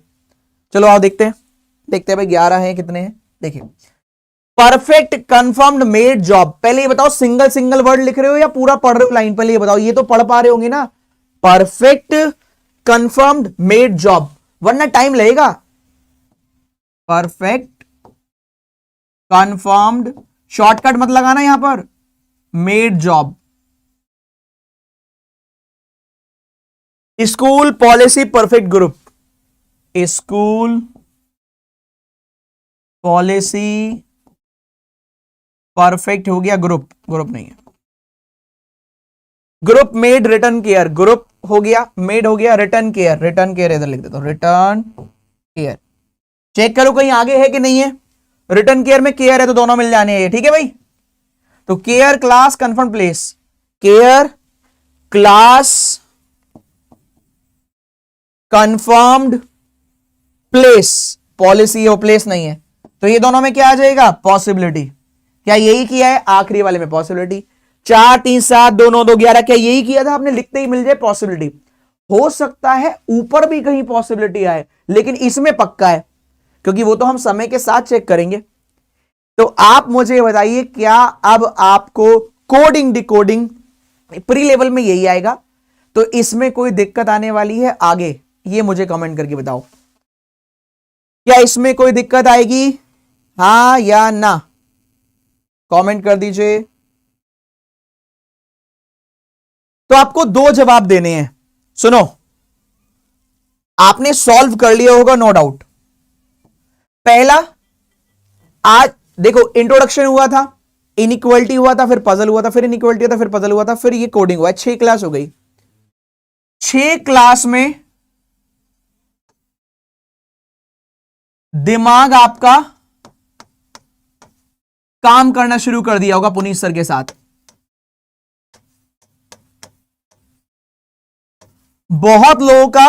चलो आओ देखते हैं, देखते हैं भाई 11 है कितने हैं। देखिए, परफेक्ट कंफर्म्ड मेड जॉब, पहले ये बताओ सिंगल सिंगल वर्ड लिख रहे हो या पूरा पढ़ रहे हो लाइन, पहले ये बताओ, ये तो पढ़ पा रहे होंगे ना। परफेक्ट कंफर्म्ड मेड जॉब, वरना टाइम लगेगा। परफेक्ट कंफर्म्ड, शॉर्टकट मत लगाना यहां पर, made job. School policy perfect group, school policy perfect हो गया, ग्रुप नहीं है, group made return care, group हो गया, मेड हो गया, रिटर्न केयर इधर लिख देता हूं, रिटर्न केयर। चेक करो कहीं आगे है कि नहीं है, रिटर्न केयर में केयर है तो दोनों मिल जाने हैं, ठीक है भाई। तो care class confirm place, care class confirmed place, policy और प्लेस नहीं है, तो ये दोनों में क्या आ जाएगा, पॉसिबिलिटी। क्या यही किया है, आखिरी वाले में पॉसिबिलिटी, 4 3 7 2 9 2 11, क्या यही किया था आपने, लिखते ही मिल जाए पॉसिबिलिटी। हो सकता है ऊपर भी कहीं पॉसिबिलिटी आए, लेकिन इसमें पक्का है, क्योंकि वो तो हम समय के साथ चेक करेंगे। तो आप मुझे बताइए, क्या अब आपको कोडिंग डिकोडिंग प्री लेवल में यही आएगा, तो इसमें कोई दिक्कत आने वाली है आगे, ये मुझे कमेंट करके बताओ, क्या इसमें कोई दिक्कत आएगी, हां या ना, कमेंट कर दीजिए। तो आपको 2 जवाब देने हैं, सुनो, आपने सॉल्व कर लिया होगा नो डाउट। पहला, आज देखो इंट्रोडक्शन हुआ था, इनइक्वालिटी हुआ था, फिर पजल हुआ था, फिर इनइक्वालिटी हुआ था, फिर पजल हुआ था, फिर ये कोडिंग हुआ, 6 क्लास हो गई। 6 क्लास में दिमाग आपका काम करना शुरू कर दिया होगा पुनीत सर के साथ। बहुत लोगों का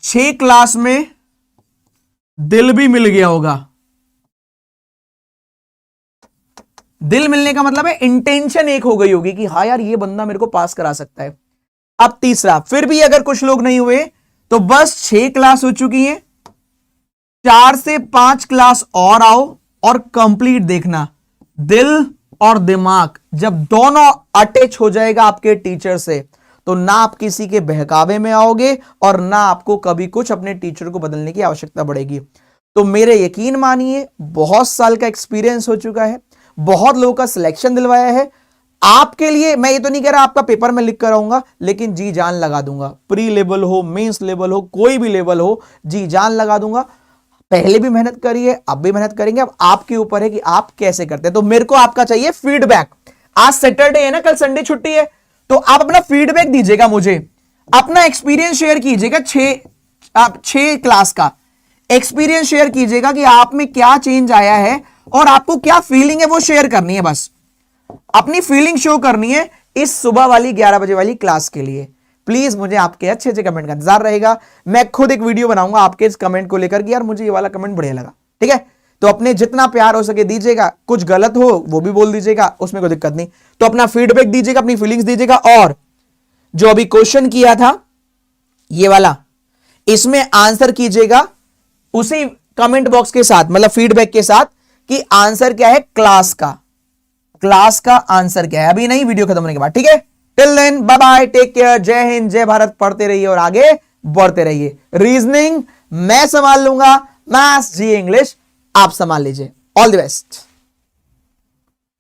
6 क्लास में दिल भी मिल गया होगा। दिल मिलने का मतलब है इंटेंशन एक हो गई होगी कि हाँ यार ये बंदा मेरे को पास करा सकता है। अब तीसरा, फिर भी अगर कुछ लोग नहीं हुए तो बस 6 क्लास हो चुकी हैं, 4 से 5 क्लास और आओ और कंप्लीट देखना। दिल और दिमाग जब दोनों अटैच हो जाएगा आपके टीचर से, तो ना आप किसी के बहकावे में आओगे और ना आपको कभी कुछ अपने टीचर को बदलने की आवश्यकता पड़ेगी। तो मेरे यकीन मानिए, बहुत साल का एक्सपीरियंस हो चुका है, बहुत लोगों का सिलेक्शन दिलवाया है। आपके लिए मैं ये तो नहीं कह रहा आपका पेपर में लिख कर आऊंगा, लेकिन जी जान लगा दूंगा, प्री लेवल हो, मेंस लेवल हो, कोई भी लेवल हो, जी जान लगा दूंगा। पहले भी मेहनत करिए, अब भी मेहनत करेंगे, अब आपके ऊपर है कि आप कैसे करते हैं। तो मेरे को आपका चाहिए फीडबैक। आज सैटरडे है ना, कल संडे छुट्टी है, तो आप अपना फीडबैक दीजिएगा मुझे, अपना एक्सपीरियंस शेयर कीजिएगा। 6 क्लास का एक्सपीरियंस शेयर कीजिएगा कि आप में क्या चेंज आया है और आपको क्या फीलिंग है, वो शेयर करनी है। बस अपनी फीलिंग शो करनी है इस सुबह वाली 11 बजे वाली क्लास के लिए। प्लीज मुझे आपके अच्छे अच्छे कमेंट का इंतजार रहेगा। मैं खुद एक वीडियो बनाऊंगा आपके इस कमेंट को लेकर कि यार मुझे ये वाला कमेंट बढ़िया लगा, ठीक है। तो अपने जितना प्यार हो सके दीजिएगा, कुछ गलत हो वो भी बोल दीजिएगा, उसमें कोई दिक्कत नहीं। तो अपना फीडबैक दीजिएगा, अपनी फीलिंग्स दीजिएगा। और जो अभी क्वेश्चन किया था ये वाला, इसमें आंसर कीजिएगा उसी कमेंट बॉक्स के साथ, मतलब फीडबैक के साथ, कि आंसर क्या है क्लास का आंसर क्या है, अभी नहीं, वीडियो खत्म होने के बाद, ठीक है। Till then bye bye, take care, जय हिंद, जय भारत। पढ़ते रहिए और आगे बढ़ते रहिए। रीजनिंग मैं संभाल लूंगा, मैथ्स जी इंग्लिश आप संभाल लीजिए। All the best.